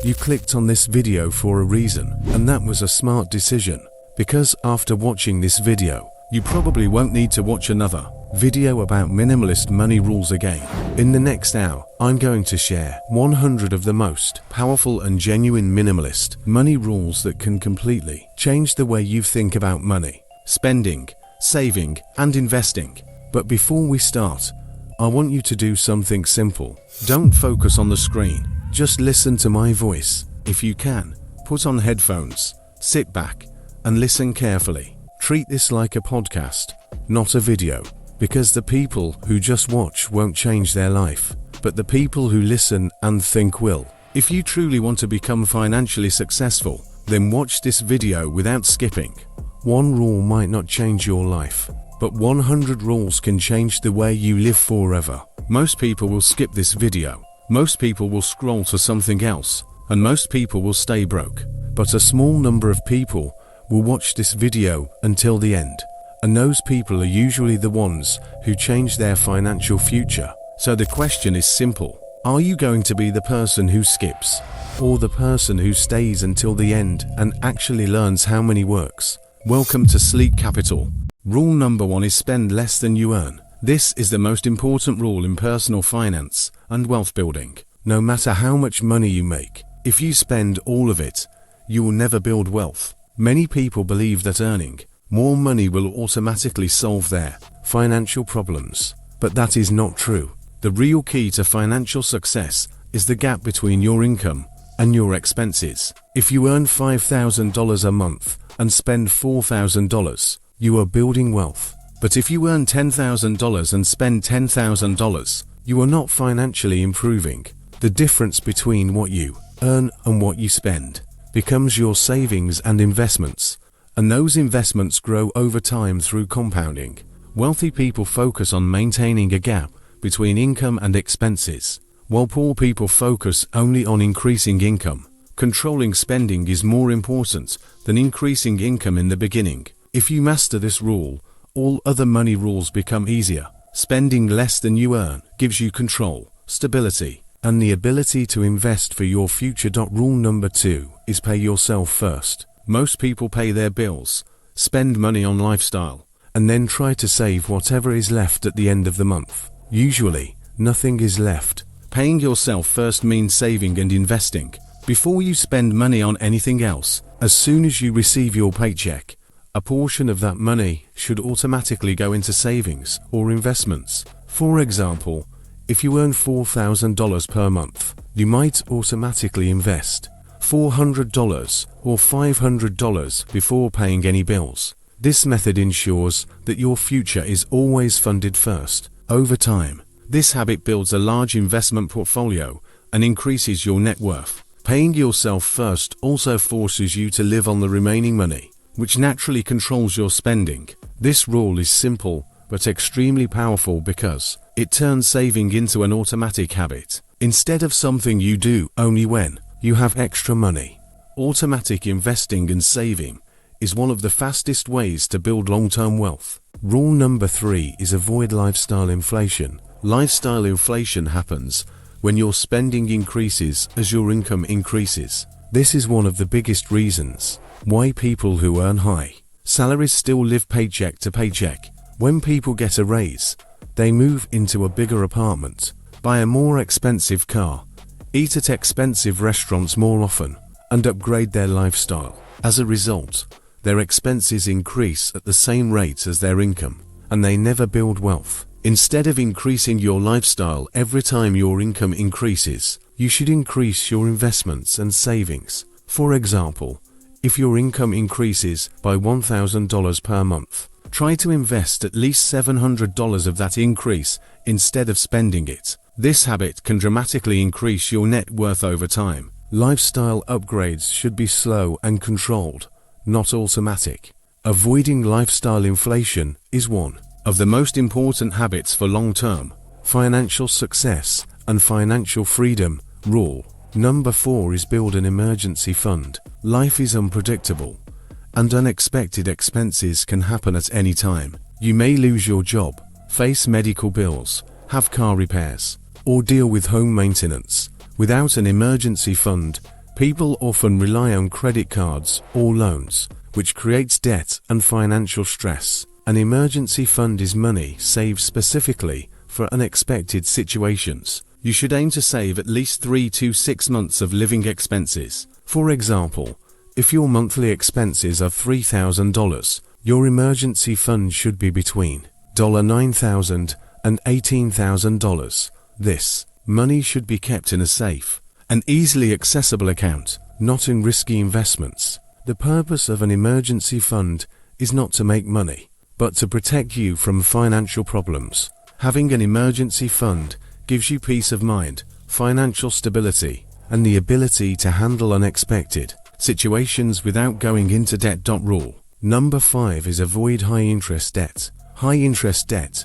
You clicked on this video for a reason, and that was a smart decision, because after watching this video, you probably won't need to watch another video about minimalist money rules again. In the next hour, I'm going to share 100 of the most powerful and genuine minimalist money rules that can completely change the way you think about money, spending, saving, and investing. But before we start, I want you to do something simple. Don't focus on the screen. Just listen to my voice. If you can, put on headphones, sit back, and listen carefully. Treat this like a podcast, not a video, because the people who just watch won't change their life, but the people who listen and think will. If you truly want to become financially successful, then watch this video without skipping. One rule might not change your life, but 100 rules can change the way you live forever. Most people will skip this video. Most people will scroll to something else, and most people will stay broke. But a small number of people will watch this video until the end. And those people are usually the ones who change their financial future. So the question is simple. Are you going to be the person who skips, or the person who stays until the end and actually learns how money works? Welcome to Sleek Capital. Rule number 1 is spend less than you earn. This is the most important rule in personal finance and wealth building. No matter how much money you make, if you spend all of it, you will never build wealth. Many people believe that earning more money will automatically solve their financial problems, but that is not true. The real key to financial success is the gap between your income and your expenses. If you earn $5,000 a month and spend $4,000, you are building wealth. But if you earn $10,000 and spend $10,000, you are not financially improving. The difference between what you earn and what you spend becomes your savings and investments, and those investments grow over time through compounding. Wealthy people focus on maintaining a gap between income and expenses, while poor people focus only on increasing income. Controlling spending is more important than increasing income in the beginning. If you master this rule, all other money rules become easier. Spending less than you earn gives you control, stability, and the ability to invest for your future. Rule number 2 is pay yourself first. Most people pay their bills, spend money on lifestyle, and then try to save whatever is left at the end of the month. Usually, nothing is left. Paying yourself first means saving and investing before you spend money on anything else. As soon as you receive your paycheck, a portion of that money should automatically go into savings or investments. For example, if you earn $4,000 per month, you might automatically invest $400 or $500 before paying any bills. This method ensures that your future is always funded first. Over time, this habit builds a large investment portfolio and increases your net worth. Paying yourself first also forces you to live on the remaining money, which naturally controls your spending. This rule is simple but extremely powerful because it turns saving into an automatic habit, instead of something you do only when you have extra money. Automatic investing and saving is one of the fastest ways to build long-term wealth. Rule number 3 is avoid lifestyle inflation. Lifestyle inflation happens when your spending increases as your income increases. This is one of the biggest reasons why people who earn high salaries still live paycheck to paycheck. When people get a raise, they move into a bigger apartment, buy a more expensive car, eat at expensive restaurants more often, and upgrade their lifestyle. As a result, their expenses increase at the same rate as their income, and they never build wealth. Instead of increasing your lifestyle every time your income increases, you should increase your investments and savings. For example, if your income increases by $1,000 per month, try to invest at least $700 of that increase instead of spending it. This habit can dramatically increase your net worth over time. Lifestyle upgrades should be slow and controlled, not automatic. Avoiding lifestyle inflation is one of the most important habits for long-term financial success and financial freedom. Rule number 4 is build an emergency fund. Life is unpredictable, and unexpected expenses can happen at any time. You may lose your job, face medical bills, have car repairs, or deal with home maintenance. Without an emergency fund, People often rely on credit cards or loans, which creates debt and financial stress. An emergency fund is money saved specifically for unexpected situations. You should aim to save at least 3 to 6 months of living expenses. For example, if your monthly expenses are $3,000, your emergency fund should be between $9,000 and $18,000. This money should be kept in a safe and easily accessible account, not in risky investments. The purpose of an emergency fund is not to make money, but to protect you from financial problems. Having an emergency fund gives you peace of mind, financial stability, and the ability to handle unexpected situations without going into debt. Rule number 5 is avoid high-interest debt. High-interest debt,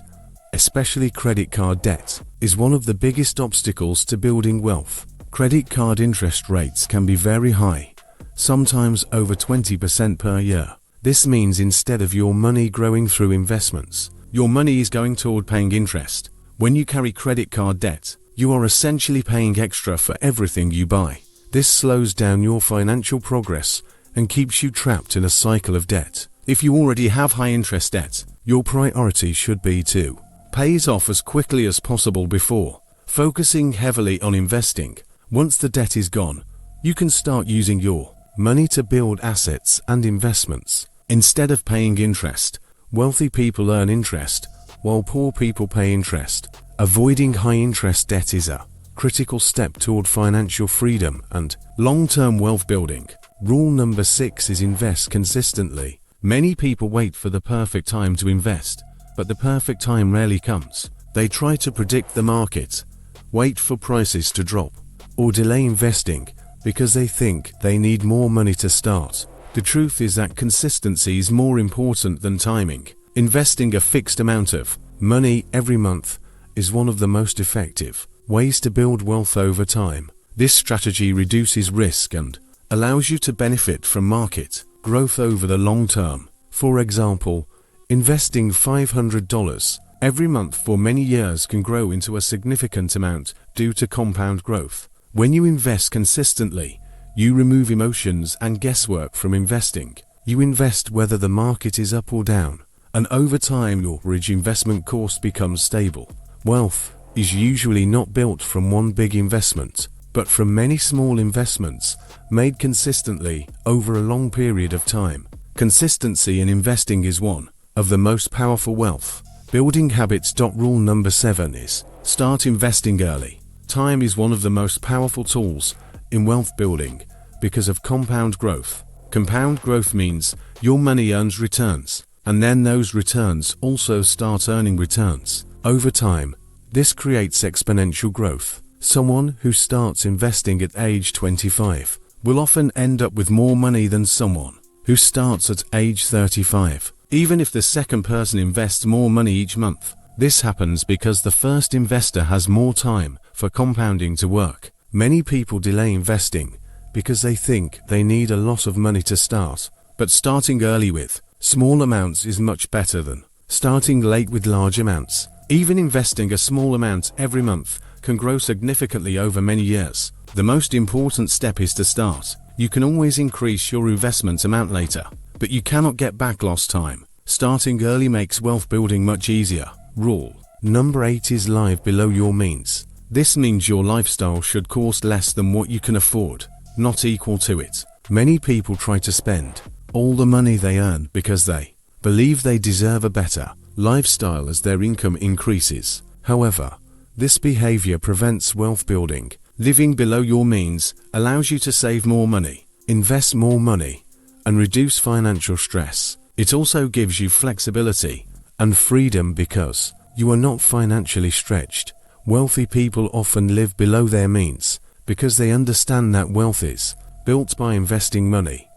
especially credit card debt, is one of the biggest obstacles to building wealth. Credit card interest rates can be very high, sometimes over 20% per year. This means instead of your money growing through investments, your money is going toward paying interest. When you carry credit card debt, you are essentially paying extra for everything you buy. This slows down your financial progress and keeps you trapped in a cycle of debt. If you already have high interest debt, your priority should be to pay it off as quickly as possible before focusing heavily on investing. Once the debt is gone, you can start using your money to build assets and investments. Instead of paying interest, wealthy people earn interest, while poor people pay interest. Avoiding high-interest debt is a critical step toward financial freedom and long-term wealth building. Rule number 6 is invest consistently. Many people wait for the perfect time to invest, but the perfect time rarely comes. They try to predict the market, wait for prices to drop, or delay investing because they think they need more money to start. The truth is that consistency is more important than timing. Investing a fixed amount of money every month is one of the most effective ways to build wealth over time. This strategy reduces risk and allows you to benefit from market growth over the long term. For example, investing $500 every month for many years can grow into a significant amount due to compound growth. When you invest consistently, you remove emotions and guesswork from investing. You invest whether the market is up or down, and over time your average investment cost becomes stable. Wealth is usually not built from one big investment, but from many small investments made consistently over a long period of time. Consistency in investing is one of the most powerful wealth building habits. Rule number 7 is start investing early. Time is one of the most powerful tools in wealth building because of compound growth. Compound growth means your money earns returns, and then those returns also start earning returns. Over time, this creates exponential growth. Someone who starts investing at age 25 will often end up with more money than someone who starts at age 35. Even if the second person invests more money each month, this happens because the first investor has more time for compounding to work. Many people delay investing because they think they need a lot of money to start, but starting early with small amounts is much better than starting late with large amounts. Even investing a small amount every month can grow significantly over many years. The most important step is to start. You can always increase your investment amount later, but you cannot get back lost time. Starting early makes wealth building much easier. Rule number 8 is live below your means. This means your lifestyle should cost less than what you can afford, not equal to it. Many people try to spend all the money they earn because they believe they deserve a better lifestyle as their income increases. However, this behavior prevents wealth building. Living below your means allows you to save more money, invest more money, and reduce financial stress. It also gives you flexibility and freedom because you are not financially stretched. Wealthy people often live below their means because they understand that wealth is built by investing money,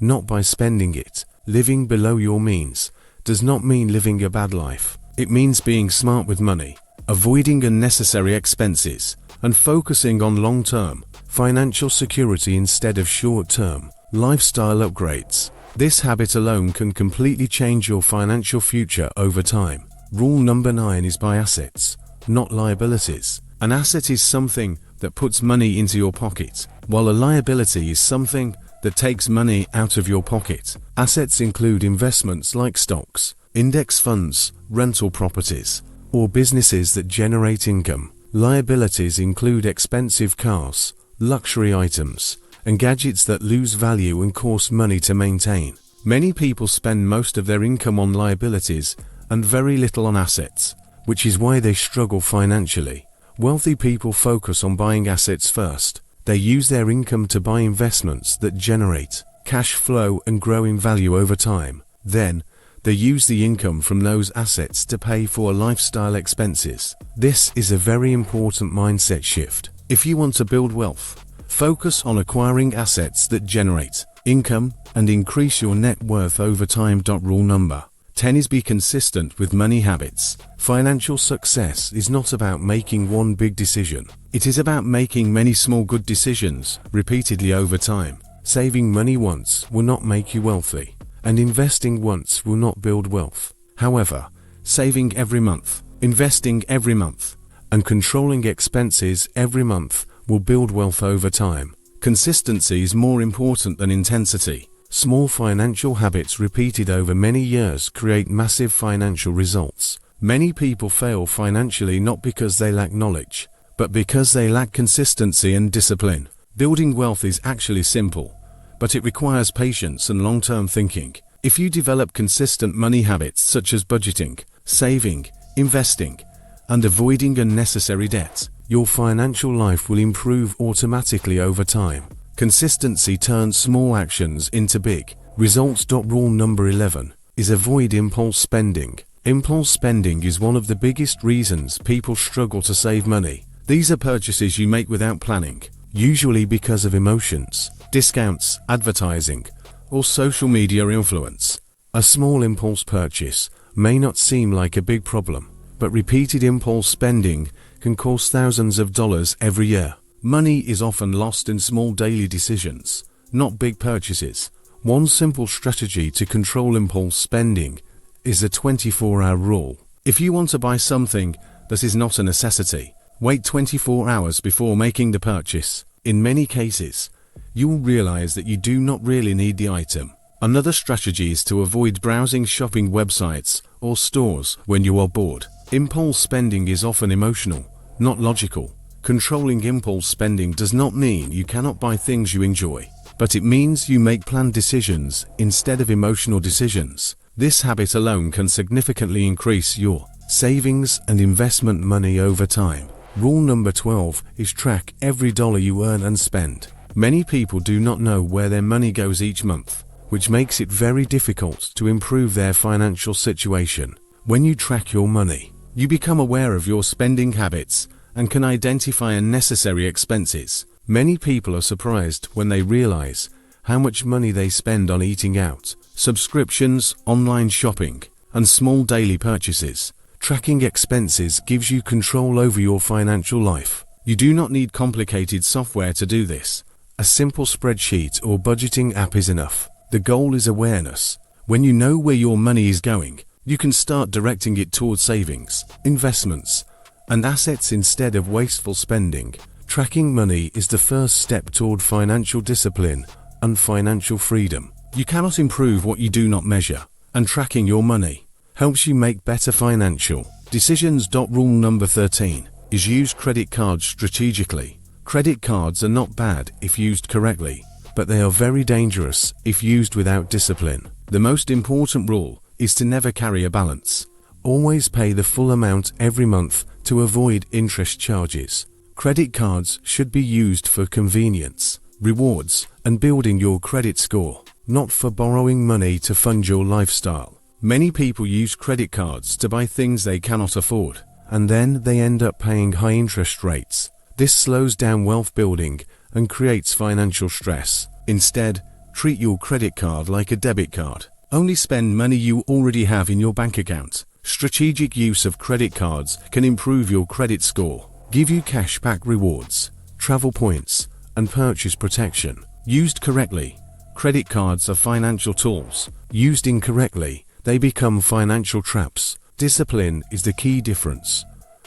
not by spending it. Living below your means does not mean living a bad life. It means being smart with money, avoiding unnecessary expenses, and focusing on long-term financial security instead of short-term lifestyle upgrades. This habit alone can completely change your financial future over time. Rule number 9 is buy assets, not liabilities. An asset is something that puts money into your pocket. while a liability is something that takes money out of your pocket. Assets include investments like stocks, index funds, rental properties, or businesses that generate income. Liabilities include expensive cars, luxury items, and gadgets that lose value and cost money to maintain. Many people spend most of their income on liabilities and very little on assets, which is why they struggle financially. Wealthy people focus on buying assets first. They use their income to buy investments that generate cash flow and grow in value over time. Then, they use the income from those assets to pay for lifestyle expenses. This is a very important mindset shift. If you want to build wealth, focus on acquiring assets that generate income and increase your net worth over time. Rule number 10 is be consistent with money habits. Financial success is not about making one big decision. It is about making many small good decisions repeatedly over time. Saving money once will not make you wealthy, and investing once will not build wealth. However, saving every month, investing every month, and controlling expenses every month will build wealth over time. Consistency is more important than intensity. Small financial habits repeated over many years create massive financial results. Many people fail financially not because they lack knowledge, but because they lack consistency and discipline. Building wealth is actually simple, but it requires patience and long-term thinking. If you develop consistent money habits such as budgeting, saving, investing, and avoiding unnecessary debt, your financial life will improve automatically over time. Consistency turns small actions into big results. Rule number 11 is avoid impulse spending. Impulse spending is one of the biggest reasons people struggle to save money. These are purchases you make without planning, usually because of emotions, discounts, advertising, or social media influence. A small impulse purchase may not seem like a big problem, but repeated impulse spending can cost thousands of dollars every year. Money is often lost in small daily decisions, not big purchases. One simple strategy to control impulse spending is the 24-hour rule. If you want to buy something that is not a necessity, wait 24 hours before making the purchase. In many cases, you will realize that you do not really need the item. Another strategy is to avoid browsing shopping websites or stores when you are bored. Impulse spending is often emotional, not logical. Controlling impulse spending does not mean you cannot buy things you enjoy, but it means you make planned decisions instead of emotional decisions. This habit alone can significantly increase your savings and investment money over time. Rule number 12 is track every dollar you earn and spend. Many people do not know where their money goes each month, which makes it very difficult to improve their financial situation. When you track your money, you become aware of your spending habits and can identify unnecessary expenses. Many people are surprised when they realize how much money they spend on eating out, subscriptions, online shopping, and small daily purchases. Tracking expenses gives you control over your financial life. You do not need complicated software to do this. A simple spreadsheet or budgeting app is enough. The goal is awareness. When you know where your money is going, you can start directing it towards savings, investments, and assets instead of wasteful spending. Tracking money is the first step toward financial discipline and financial freedom. You cannot improve what you do not measure, and tracking your money helps you make better financial decisions. Rule number 13 is use credit cards strategically. Credit cards are not bad if used correctly, but they are very dangerous if used without discipline. The most important rule is to never carry a balance. Always pay the full amount every month to avoid interest charges. Credit cards should be used for convenience, rewards, and building your credit score, not for borrowing money to fund your lifestyle. Many people use credit cards to buy things they cannot afford, and then they end up paying high interest rates. This slows down wealth building and creates financial stress. Instead, treat your credit card like a debit card. Only spend money you already have in your bank account. Strategic use of credit cards can improve your credit score, give you cashback rewards, travel points, and purchase protection. Used correctly, credit cards are financial tools. Used incorrectly, they become financial traps. Discipline is the key difference.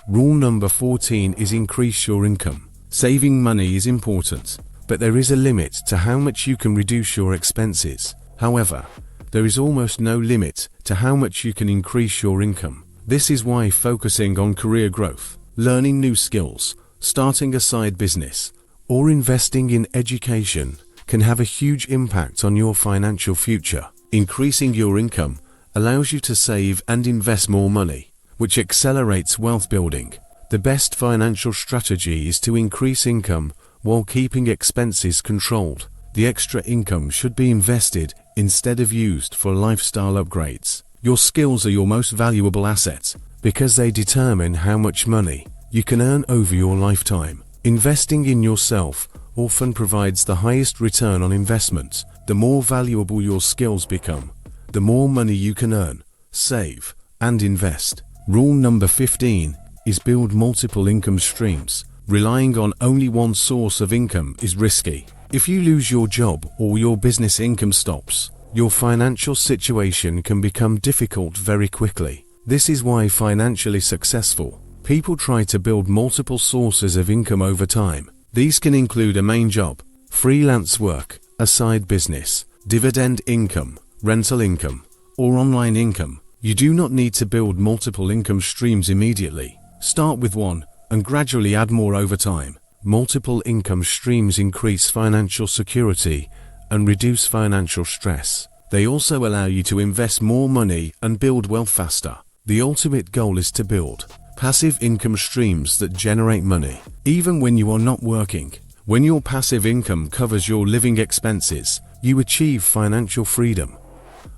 Rule number 14 is increase your income. Saving money is important, but there is a limit to how much you can reduce your expenses. However, there is almost no limit to how much you can increase your income. This is why focusing on career growth, learning new skills, starting a side business, or investing in education can have a huge impact on your financial future. Increasing your income allows you to save and invest more money, which accelerates wealth building. The best financial strategy is to increase income while keeping expenses controlled. The extra income should be invested instead of used for lifestyle upgrades. Your skills are your most valuable asset because they determine how much money you can earn over your lifetime. Investing in yourself often provides the highest return on investment. The more valuable your skills become, the more money you can earn, save, and invest. Rule number 15 is build multiple income streams. Relying on only one source of income is risky. If you lose your job or your business income stops, your financial situation can become difficult very quickly. This is why financially successful people try to build multiple sources of income over time. These can include a main job, freelance work, a side business, dividend income, rental income, or online income. You do not need to build multiple income streams immediately. Start with one and gradually add more over time. Multiple income streams increase financial security and reduce financial stress. They also allow you to invest more money and build wealth faster. The ultimate goal is to build passive income streams that generate money, even when you are not working. When your passive income covers your living expenses, you achieve financial freedom.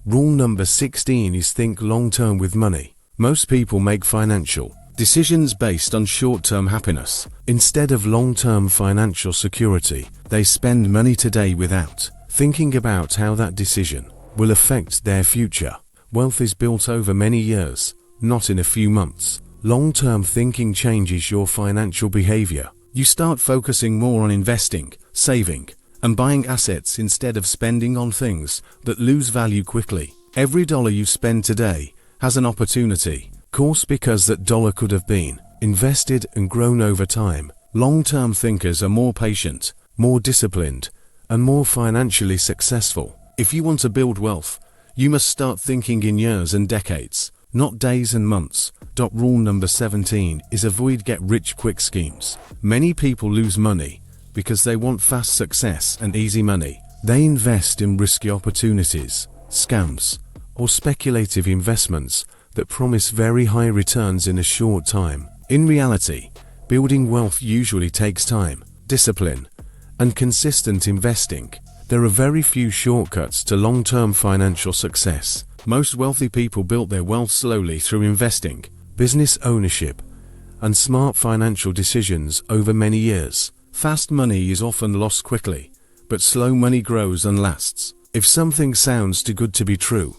Rule number 16 is think long-term with money. Most people make financial decisions based on short-term happiness. Instead of long-term financial security, they spend money today without thinking about how that decision will affect their future. Wealth is built over many years, not in a few months. Long-term thinking changes your financial behavior. You start focusing more on investing, saving, and buying assets instead of spending on things that lose value quickly. Every dollar you spend today has an opportunity cost because that dollar could have been invested and grown over time. Long-term thinkers are more patient, more disciplined, and more financially successful. If you want to build wealth, you must start thinking in years and decades, not days and months. Rule number 17 is avoid get-rich-quick schemes. Many people lose money because they want fast success and easy money. They invest in risky opportunities, scams, or speculative investments that promise very high returns in a short time. In reality, building wealth usually takes time, discipline, and consistent investing. There are very few shortcuts to long-term financial success. Most wealthy people built their wealth slowly through investing, business ownership, and smart financial decisions over many years. Fast money is often lost quickly, but slow money grows and lasts. If something sounds too good to be true,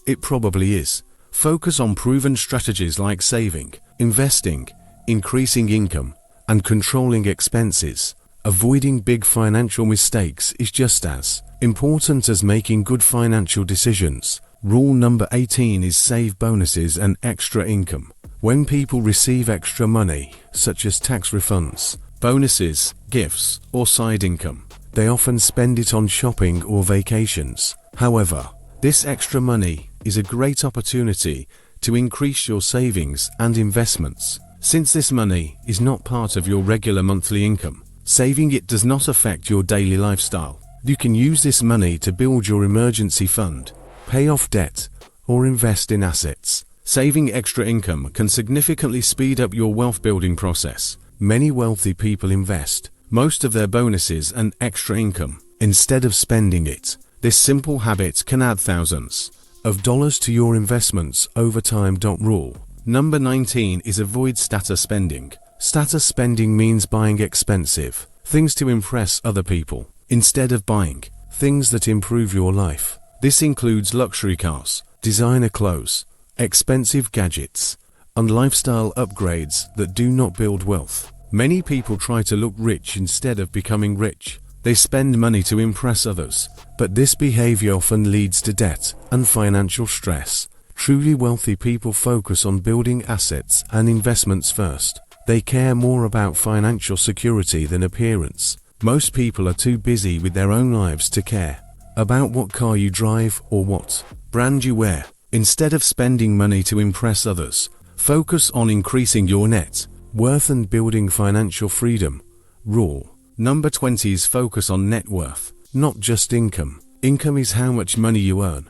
it probably is. Focus on proven strategies like saving, investing, increasing income, and controlling expenses. Avoiding big financial mistakes is just as important as making good financial decisions. Rule number 18 is save bonuses and extra income. When people receive extra money, such as tax refunds, bonuses, gifts, or side income, they often spend it on shopping or vacations. However, this extra money is a great opportunity to increase your savings and investments. Since this money is not part of your regular monthly income, saving it does not affect your daily lifestyle. You can use this money to build your emergency fund, pay off debt, or invest in assets. Saving extra income can significantly speed up your wealth building process. Many wealthy people invest most of their bonuses and extra income instead of spending it. This simple habit can add thousands of dollars to your investments over time. Rule number 19 is avoid status spending. Status spending means buying expensive things to impress other people instead of buying things that improve your life. This includes luxury cars, designer clothes, expensive gadgets, and lifestyle upgrades that do not build wealth. Many people try to look rich instead of becoming rich. They spend money to impress others, but this behavior often leads to debt and financial stress. Truly wealthy people focus on building assets and investments first. They care more about financial security than appearance. Most people are too busy with their own lives to care about what car you drive or what brand you wear. Instead of spending money to impress others, focus on increasing your net worth and building financial freedom. Rule number 20 is focus on net worth, not just income. Income is how much money you earn,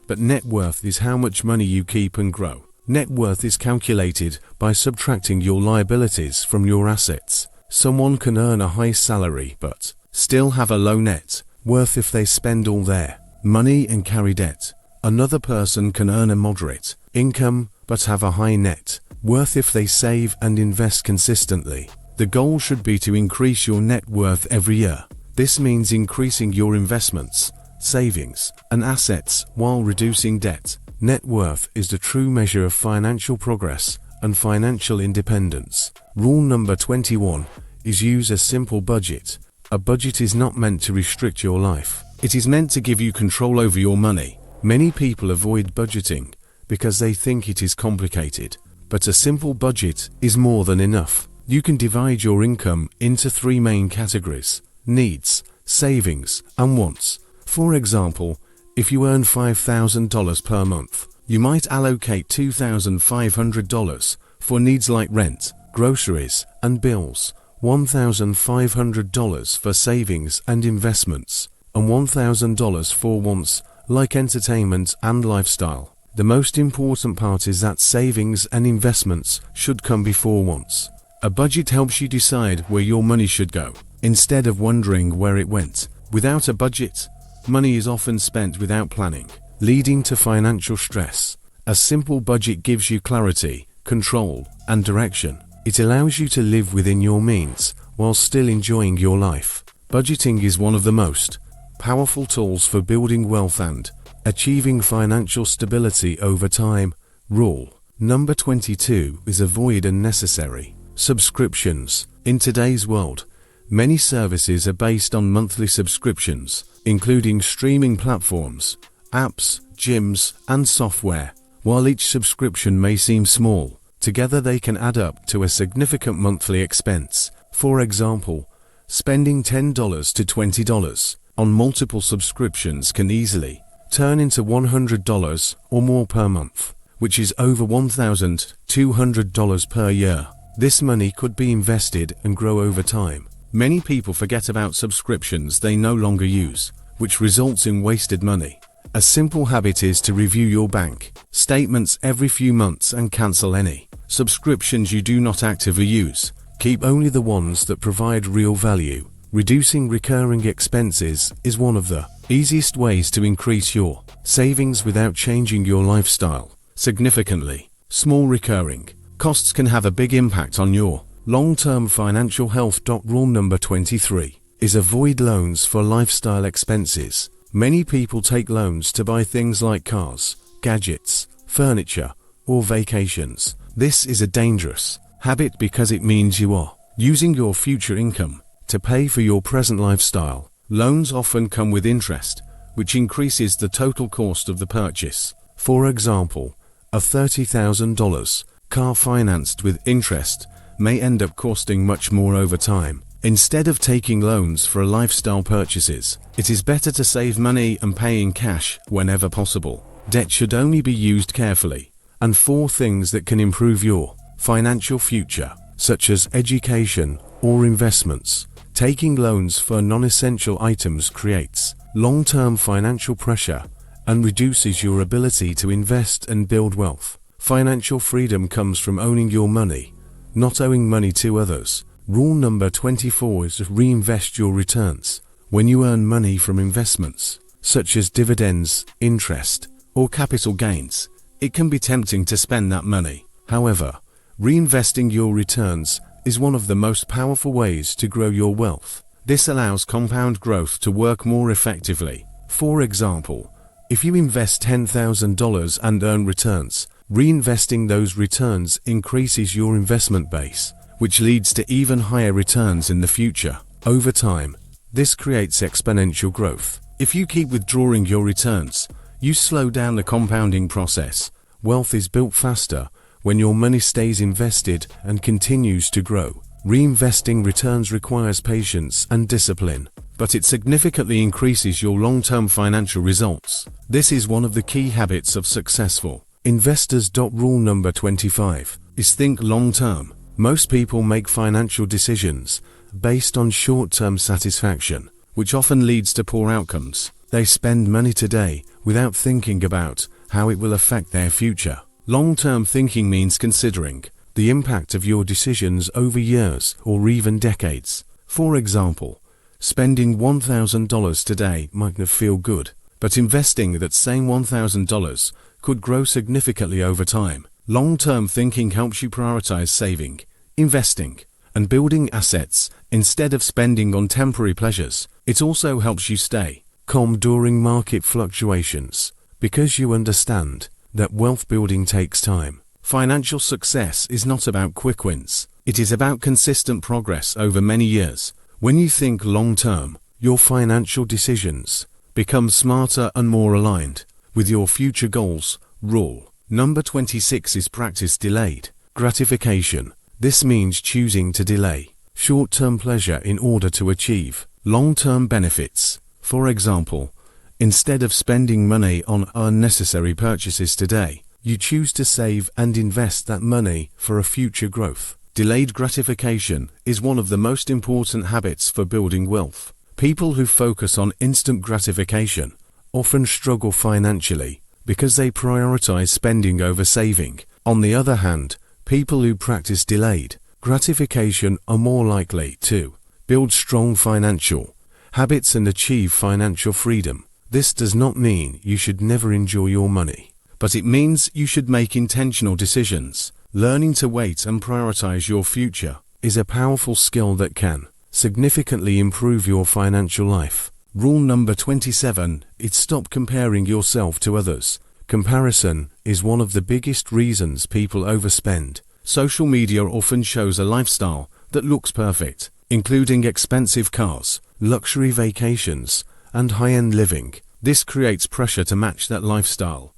but net worth is how much money you keep and grow. Net worth is calculated by subtracting your liabilities from your assets. Someone can earn a high salary but still have a low net worth if they spend all their money and carry debt. Another person can earn a moderate income but have a high net worth if they save and invest consistently. The goal should be to increase your net worth every year. This means increasing your investments, savings, and assets while reducing debt. Net worth is the true measure of financial progress and financial independence. Rule number 21 is use a simple budget. A budget is not meant to restrict your life. It is meant to give you control over your money. Many people avoid budgeting because they think it is complicated, but a simple budget is more than enough. You can divide your income into 3 main categories: needs, savings, and wants. For example, if you earn $5,000 per month, you might allocate $2,500 for needs like rent, groceries, and bills, $1,500 for savings and investments, and $1,000 for wants like entertainment and lifestyle. The most important part is that savings and investments should come before wants. A budget helps you decide where your money should go, instead of wondering where it went. Without a budget, money is often spent without planning, leading to financial stress. A simple budget gives you clarity, control, and direction. It allows you to live within your means while still enjoying your life. Budgeting is one of the most powerful tools for building wealth and achieving financial stability over time. Rule number 22 is avoid unnecessary subscriptions. In today's world, many services are based on monthly subscriptions, including streaming platforms, apps, gyms, and software. While each subscription may seem small, together they can add up to a significant monthly expense. For example, spending $10 to $20 on multiple subscriptions can easily turn into $100 or more per month, which is over $1,200 per year. This money could be invested and grow over time. Many people forget about subscriptions they no longer use, which results in wasted money. A simple habit is to review your bank statements every few months and cancel any subscriptions you do not actively use. Keep only the ones that provide real value. Reducing recurring expenses is one of the easiest ways to increase your savings without changing your lifestyle significantly. Small recurring costs can have a big impact on your long-term financial health. Rule number 23 is avoid loans for lifestyle expenses. Many people take loans to buy things like cars, gadgets, furniture, or vacations. This is a dangerous habit because it means you are using your future income to pay for your present lifestyle. Loans often come with interest, which increases the total cost of the purchase. For example, a $30,000 car financed with interest may end up costing much more over time. Instead of taking loans for lifestyle purchases, it is better to save money and pay in cash whenever possible. Debt should only be used carefully and for things that can improve your financial future, such as education or investments. Taking loans for non-essential items creates long-term financial pressure and reduces your ability to invest and build wealth. Financial freedom comes from owning your money, not owing money to others. Rule number 24 is to reinvest your returns. When you earn money from investments, such as dividends, interest, or capital gains, it can be tempting to spend that money. However, reinvesting your returns is one of the most powerful ways to grow your wealth. This allows compound growth to work more effectively. For example, if you invest $10,000 and earn returns, reinvesting those returns increases your investment base, which leads to even higher returns in the future. Over time, this creates exponential growth. If you keep withdrawing your returns, you slow down the compounding process. Wealth is built faster when your money stays invested and continues to grow. Reinvesting returns requires patience and discipline, but it significantly increases your long-term financial results. This is one of the key habits of successful investors. Rule number 25 is think long-term. Most people make financial decisions based on short-term satisfaction, which often leads to poor outcomes. They spend money today without thinking about how it will affect their future. Long-term thinking means considering the impact of your decisions over years or even decades. For example, spending $1,000 today might not feel good, but investing that same $1,000 could grow significantly over time. Long-term thinking helps you prioritize saving, investing, and building assets instead of spending on temporary pleasures. It also helps you stay calm during market fluctuations, because you understand that wealth building takes time. Financial success is not about quick wins. It is about consistent progress over many years. When you think long-term, your financial decisions become smarter and more aligned with your future goals. Rule number 26 is practice delayed gratification. This means choosing to delay short-term pleasure in order to achieve long-term benefits. For example, instead of spending money on unnecessary purchases today, you choose to save and invest that money for a future growth. Delayed gratification is one of the most important habits for building wealth. People who focus on instant gratification often struggle financially because they prioritize spending over saving. On the other hand, people who practice delayed gratification are more likely to build strong financial habits and achieve financial freedom. This does not mean you should never enjoy your money, but it means you should make intentional decisions. Learning to wait and prioritize your future is a powerful skill that can significantly improve your financial life. Rule number 27 is stop comparing yourself to others. Comparison is one of the biggest reasons people overspend. Social media often shows a lifestyle that looks perfect, including expensive cars, luxury vacations, and high-end living. This creates pressure to match that lifestyle,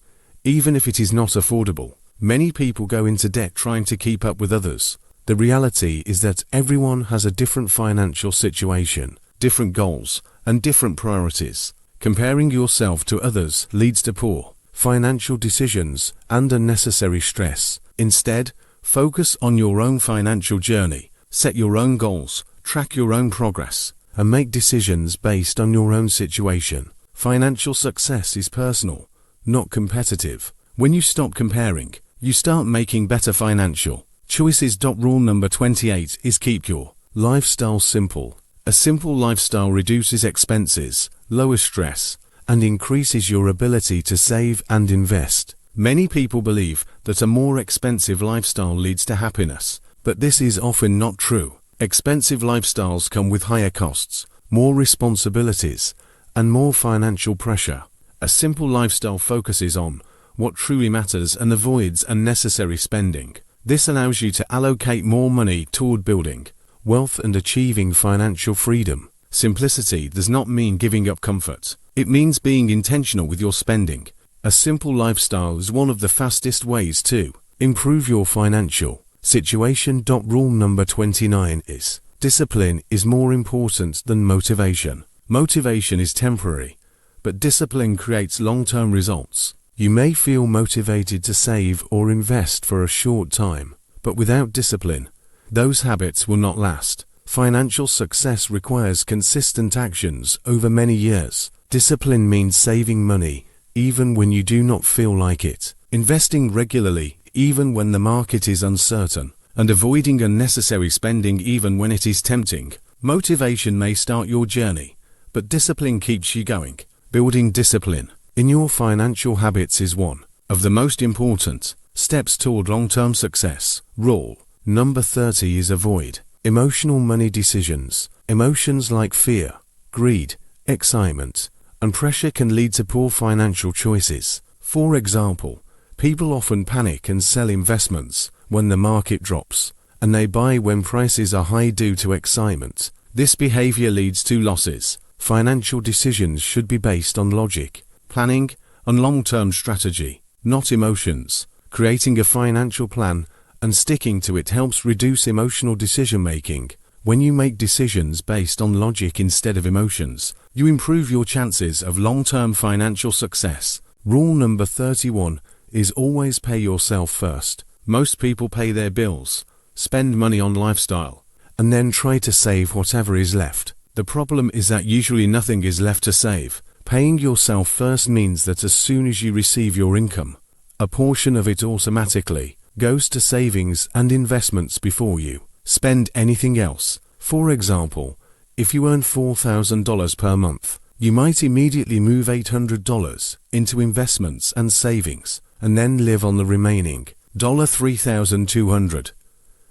even if it is not affordable. Many people go into debt trying to keep up with others. The reality is that everyone has a different financial situation, different goals, and different priorities. Comparing yourself to others leads to poor financial decisions and unnecessary stress. Instead, focus on your own financial journey, set your own goals, track your own progress, and make decisions based on your own situation. Financial success is personal, not competitive. When you stop comparing, you start making better financial choices. Rule number 28 is keep your lifestyle simple. A simple lifestyle reduces expenses, lowers stress, and increases your ability to save and invest. Many people believe that a more expensive lifestyle leads to happiness, but this is often not true. Expensive lifestyles come with higher costs, more responsibilities, and more financial pressure. A simple lifestyle focuses on what truly matters and avoids unnecessary spending. This allows you to allocate more money toward building wealth and achieving financial freedom. Simplicity does not mean giving up comfort. It means being intentional with your spending. A simple lifestyle is one of the fastest ways to improve your financial situation. Rule number 29 is discipline is more important than motivation. Motivation is temporary, but discipline creates long-term results. You may feel motivated to save or invest for a short time, but without discipline, those habits will not last. Financial success requires consistent actions over many years. Discipline means saving money even when you do not feel like it, investing regularly even when the market is uncertain, and avoiding unnecessary spending even when it is tempting. Motivation may start your journey, but discipline keeps you going. Building discipline in your financial habits is one of the most important steps toward long-term success. Rule number 30 is avoid emotional money decisions. Emotions like fear, greed, excitement, and pressure can lead to poor financial choices. For example, people often panic and sell investments when the market drops, and they buy when prices are high due to excitement. This behavior leads to losses. Financial decisions should be based on logic, planning, and long-term strategy, not emotions. Creating a financial plan and sticking to it helps reduce emotional decision making. When you make decisions based on logic instead of emotions, you improve your chances of long-term financial success. Rule number 31 is always pay yourself first. Most people pay their bills, spend money on lifestyle, and then try to save whatever is left. The problem is that usually nothing is left to save. Paying yourself first means that as soon as you receive your income, a portion of it automatically goes to savings and investments before you spend anything else. For example, if you earn $4,000 per month, you might immediately move $800 into investments and savings, and then live on the remaining $3,200.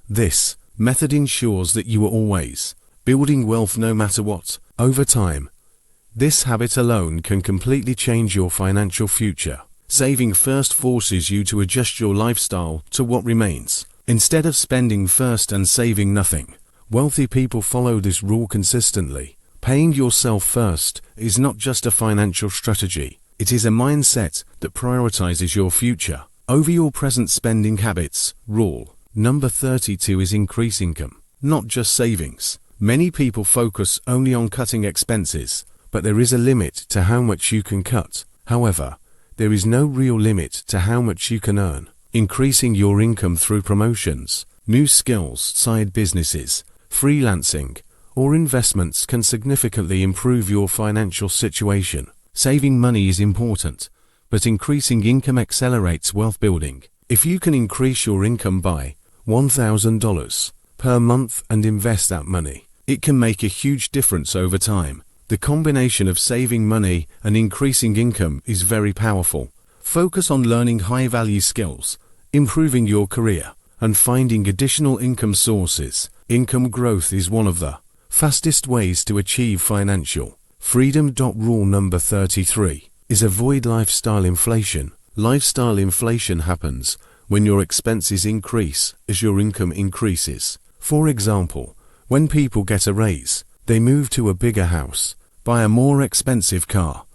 This method ensures that you are always building wealth no matter what. Over time, this habit alone can completely change your financial future. Saving first forces you to adjust your lifestyle to what remains, instead of spending first and saving nothing. Wealthy people follow this rule consistently. Paying yourself first is not just a financial strategy, it is a mindset that prioritizes your future over your present spending habits. Rule number 32 is increase income, not just savings. Many people focus only on cutting expenses, but there is a limit to how much you can cut. However, there is no real limit to how much you can earn. Increasing your income through promotions, new skills, side businesses, freelancing, or investments can significantly improve your financial situation. Saving money is important, but increasing income accelerates wealth building. If you can increase your income by $1,000 per month and invest that money, it can make a huge difference over time. The combination of saving money and increasing income is very powerful. Focus on learning high-value skills, improving your career, and finding additional income sources. Income growth is one of the fastest ways to achieve financial freedom. Rule number 33 is avoid lifestyle inflation. Lifestyle inflation happens when your expenses increase as your income increases. For example, when people get a raise, they move to a bigger house, buy a more expensive car,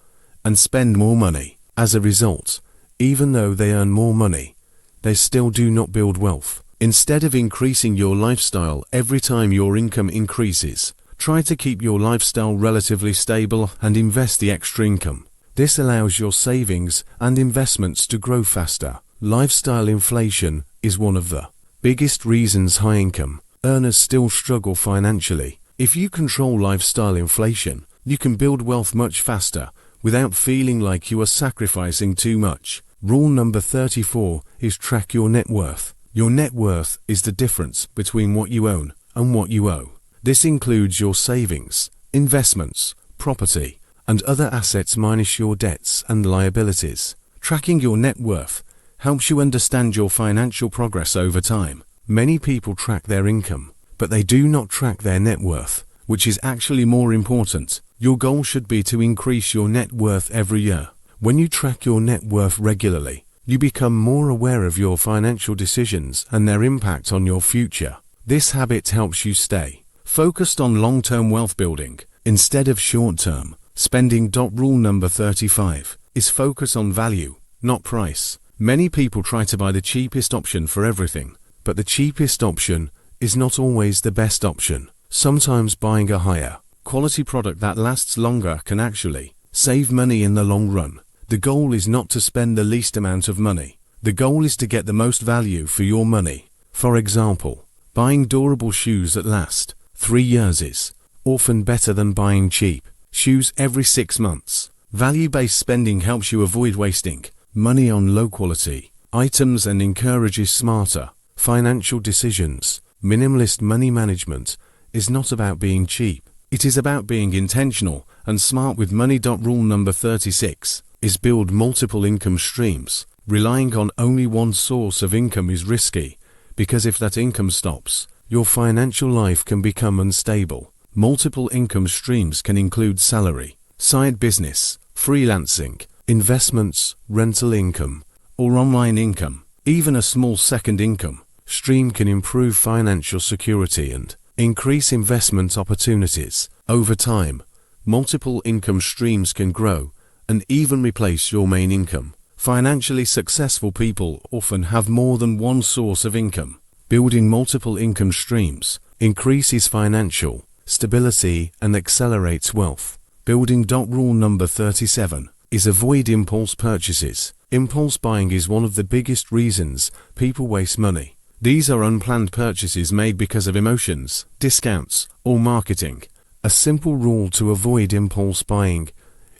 and spend more money. As a result, even though they earn more money, they still do not build wealth. Instead of increasing your lifestyle every time your income increases, try to keep your lifestyle relatively stable and invest the extra income. This allows your savings and investments to grow faster. Lifestyle inflation is one of the biggest reasons high-income earners still struggle financially. If you control lifestyle inflation, you can build wealth much faster without feeling like you are sacrificing too much. Rule number 34 is track your net worth. Your net worth is the difference between what you own and what you owe. This includes your savings, investments, property, and other assets minus your debts and liabilities. Tracking your net worth helps you understand your financial progress over time. Many people track their income, but they do not track their net worth, which is actually more important. Your goal should be to increase your net worth every year. When you track your net worth regularly, you become more aware of your financial decisions and their impact on your future. This habit helps you stay focused on long-term wealth building instead of short-term spending. Rule number 35 is focus on value, not price. Many people try to buy the cheapest option for everything, but the cheapest option is not always the best option. Sometimes buying a higher quality product that lasts longer can actually save money in the long run. The goal is not to spend the least amount of money. The goal is to get the most value for your money. For example, buying durable shoes that last 3 years is often better than buying cheap shoes every 6 months. Value-based spending helps you avoid wasting money on low-quality items and encourages smarter financial decisions. Minimalist money management is not about being cheap. It is about being intentional and smart with money. Rule number 36 is build multiple income streams. Relying on only one source of income is risky, because if that income stops, your financial life can become unstable. Multiple income streams can include salary, side business, freelancing, investments, rental income, or online income. Even a small second income stream can improve financial security and increase investment opportunities. Over time, multiple income streams can grow and even replace your main income. Financially successful people often have more than one source of income. Building multiple income streams increases financial stability and accelerates wealth. Building. Rule number 37 is avoid impulse purchases. Impulse buying is one of the biggest reasons people waste money. These are unplanned purchases made because of emotions, discounts, or marketing. A simple rule to avoid impulse buying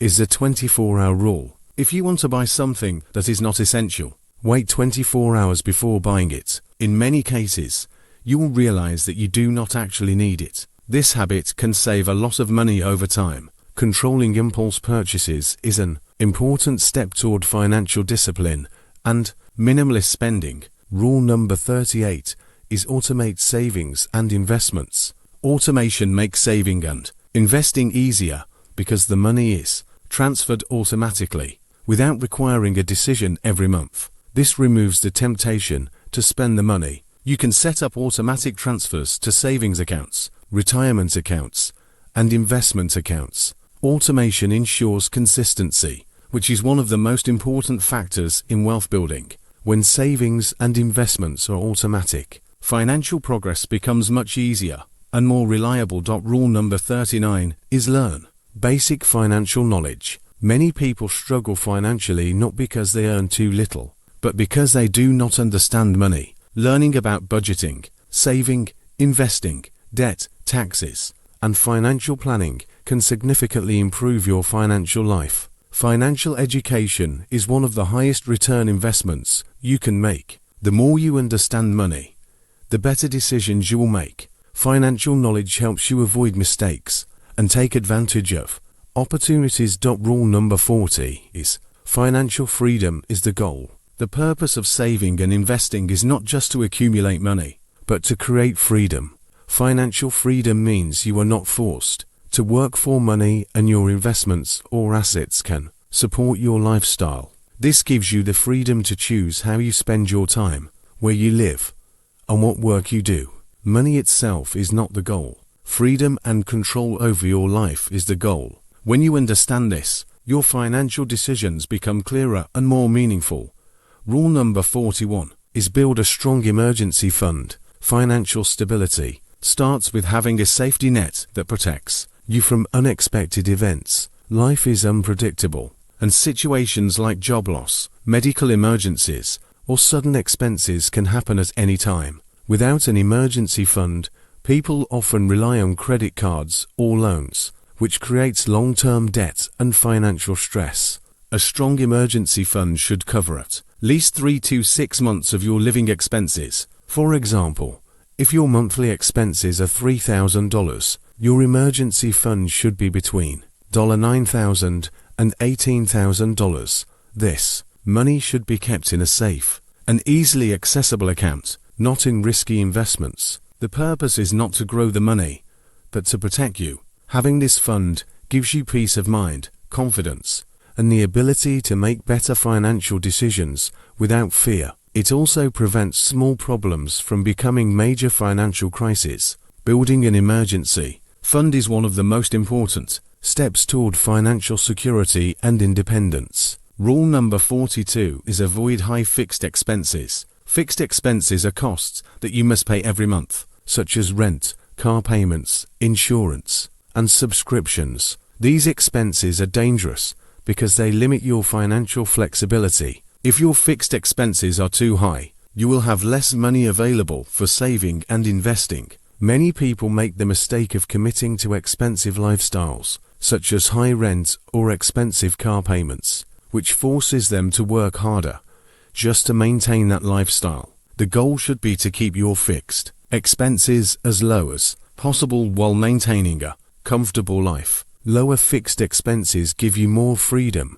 is the 24-hour rule. If you want to buy something that is not essential, wait 24 hours before buying it. In many cases, you will realize that you do not actually need it. This habit can save a lot of money over time. Controlling impulse purchases is an important step toward financial discipline and minimalist spending. Rule number 38 is automate savings and investments. Automation makes saving and investing easier because the money is transferred automatically without requiring a decision every month. This removes the temptation to spend the money. You can set up automatic transfers to savings accounts, retirement accounts, and investment accounts. Automation ensures consistency, which is one of the most important factors in wealth building. When savings and investments are automatic, financial progress becomes much easier and more reliable. Rule number 39 is learn basic financial knowledge. Many people struggle financially not because they earn too little, but because they do not understand money. Learning about budgeting, saving, investing, debt, taxes, and financial planning can significantly improve your financial life. Financial education is one of the highest return investments you can make. The more you understand money, the better decisions you will make. Financial knowledge helps you avoid mistakes and take advantage of opportunities. Rule number 40 is financial freedom is the goal. The purpose of saving and investing is not just to accumulate money, but to create freedom. Financial freedom means you are not forced to work for money, and your investments or assets can support your lifestyle. This gives you the freedom to choose how you spend your time, where you live, and what work you do. Money itself is not the goal. Freedom and control over your life is the goal. When you understand this, your financial decisions become clearer and more meaningful. Rule number 41 is build a strong emergency fund. Financial stability starts with having a safety net that protects you from unexpected events. Life is unpredictable, and situations like job loss, medical emergencies, or sudden expenses can happen at any time. Without an emergency fund, people often rely on credit cards or loans, which creates long-term debt and financial stress. A strong emergency fund should cover at least 3 to 6 months of your living expenses. For example, if your monthly expenses are $3,000, your emergency fund should be between $9,000 and $18,000. This money should be kept in a safe and easily accessible account, not in risky investments. The purpose is not to grow the money, but to protect you. Having this fund gives you peace of mind, confidence, and the ability to make better financial decisions without fear. It also prevents small problems from becoming major financial crises. Building an emergency fund is one of the most important steps toward financial security and independence. Rule number 42 is avoid high fixed expenses. Fixed expenses are costs that you must pay every month, such as rent, car payments, insurance, and subscriptions. These expenses are dangerous because they limit your financial flexibility. If your fixed expenses are too high, you will have less money available for saving and investing. Many people make the mistake of committing to expensive lifestyles, such as high rent or expensive car payments, which forces them to work harder just to maintain that lifestyle. The goal should be to keep your fixed expenses as low as possible while maintaining a comfortable life. Lower fixed expenses give you more freedom,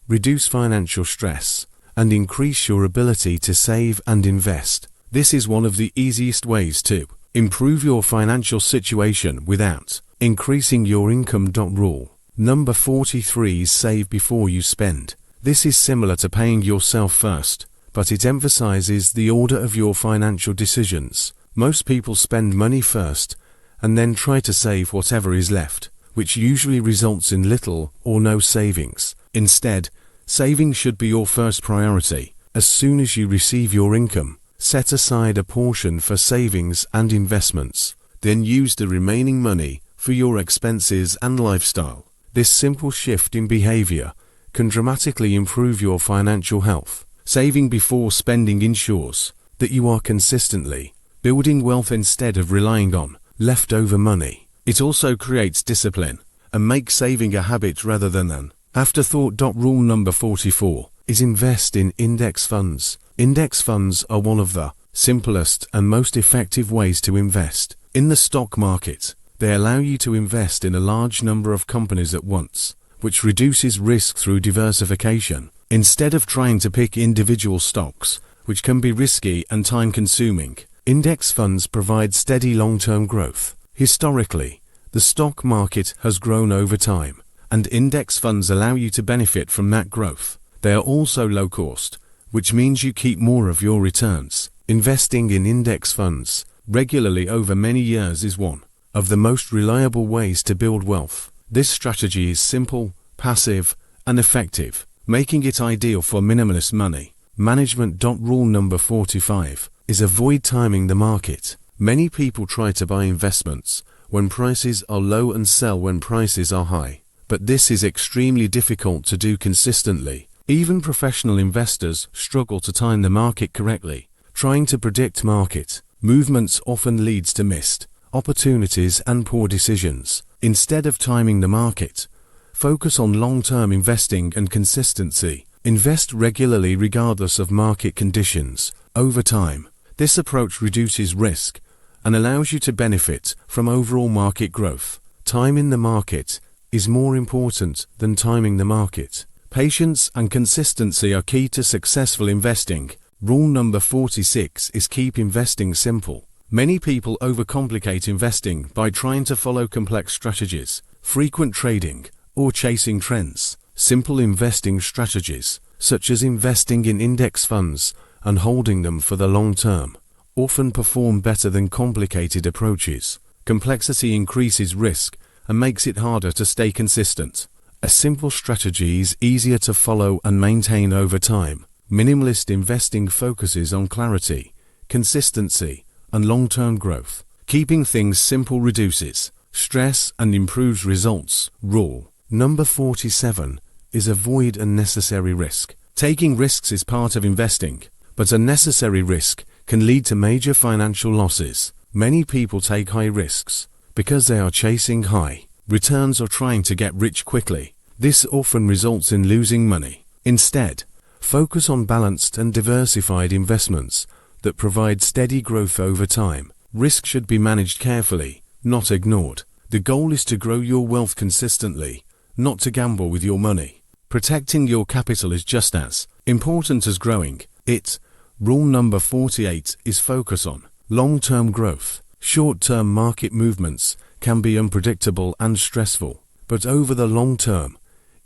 reduce financial stress, and increase your ability to save and invest. This is one of the easiest ways to improve your financial situation without increasing your income. Rule number 43 is save before you spend. This is similar to paying yourself first, but it emphasizes the order of your financial decisions. Most people spend money first and then try to save whatever is left, which usually results in little or no savings. Instead, saving should be your first priority. As soon as you receive your income, Set aside a portion for savings and investments. Then use the remaining money for your expenses and lifestyle. This simple shift in behavior can dramatically improve your financial health. Saving before spending ensures that you are consistently building wealth instead of relying on leftover money. It also creates discipline and makes saving a habit rather than an afterthought. Rule number 44 is invest in index funds. Index funds are one of the simplest and most effective ways to invest in the stock market. They allow you to invest in a large number of companies at once, which reduces risk through diversification. Instead of trying to pick individual stocks, which can be risky and time-consuming, index funds provide steady long-term growth. Historically, the stock market has grown over time, and index funds allow you to benefit from that growth. They are also low cost, which means you keep more of your returns. Investing in index funds regularly over many years is one of the most reliable ways to build wealth. This strategy is simple, passive, and effective, making it ideal for minimalist money management. Rule number 45 is avoid timing the market. Many people try to buy investments when prices are low and sell when prices are high, but this is extremely difficult to do consistently. Even professional investors struggle to time the market correctly. Trying to predict market movements often leads to missed opportunities and poor decisions. Instead of timing the market, focus on long-term investing and consistency. Invest regularly regardless of market conditions. Over time, this approach reduces risk and allows you to benefit from overall market growth. Timing the market is more important than timing the market. Patience and consistency are key to successful investing. Rule number 46 is keep investing simple. Many people overcomplicate investing by trying to follow complex strategies, frequent trading, or chasing trends. Simple investing strategies, such as investing in index funds and holding them for the long term, often perform better than complicated approaches. Complexity increases risk and makes it harder to stay consistent. A simple strategy is easier to follow and maintain over time. Minimalist investing focuses on clarity, consistency, and long-term growth. Keeping things simple reduces stress and improves results. Rule number 47 is avoid unnecessary risk. Taking risks is part of investing, but unnecessary risk can lead to major financial losses. Many people take high risks because they are chasing high returns or trying to get rich quickly. This often results in losing money. Instead, focus on balanced and diversified investments that provide steady growth over time. Risk should be managed carefully, not ignored. The goal is to grow your wealth consistently, not to gamble with your money. Protecting your capital is just as important as growing it. Rule number 48 is focus on long-term growth. Short-term market movements can be unpredictable and stressful, but over the long term,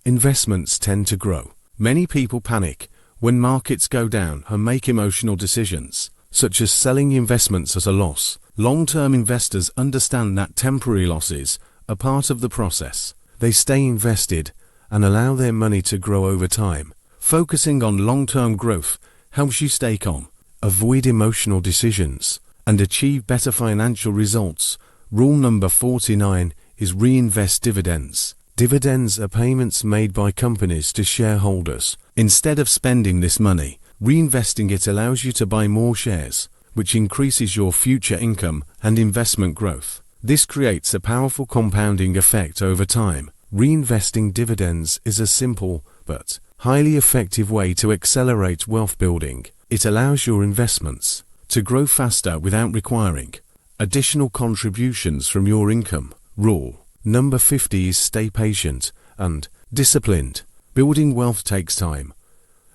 investments tend to grow. Many people panic when markets go down and make emotional decisions, such as selling investments at a loss. Long-term investors understand that temporary losses are part of the process. They stay invested and allow their money to grow over time. Focusing on long-term growth helps you stay calm, avoid emotional decisions, and achieve better financial results. Rule number 49 is reinvest dividends. Dividends are payments made by companies to shareholders. Instead of spending this money, reinvesting it allows you to buy more shares, which increases your future income and investment growth. This creates a powerful compounding effect over time. Reinvesting dividends is a simple but highly effective way to accelerate wealth building. It allows your investments to grow faster without requiring additional contributions from your income. Rule number 50 is stay patient and disciplined. Building wealth takes time,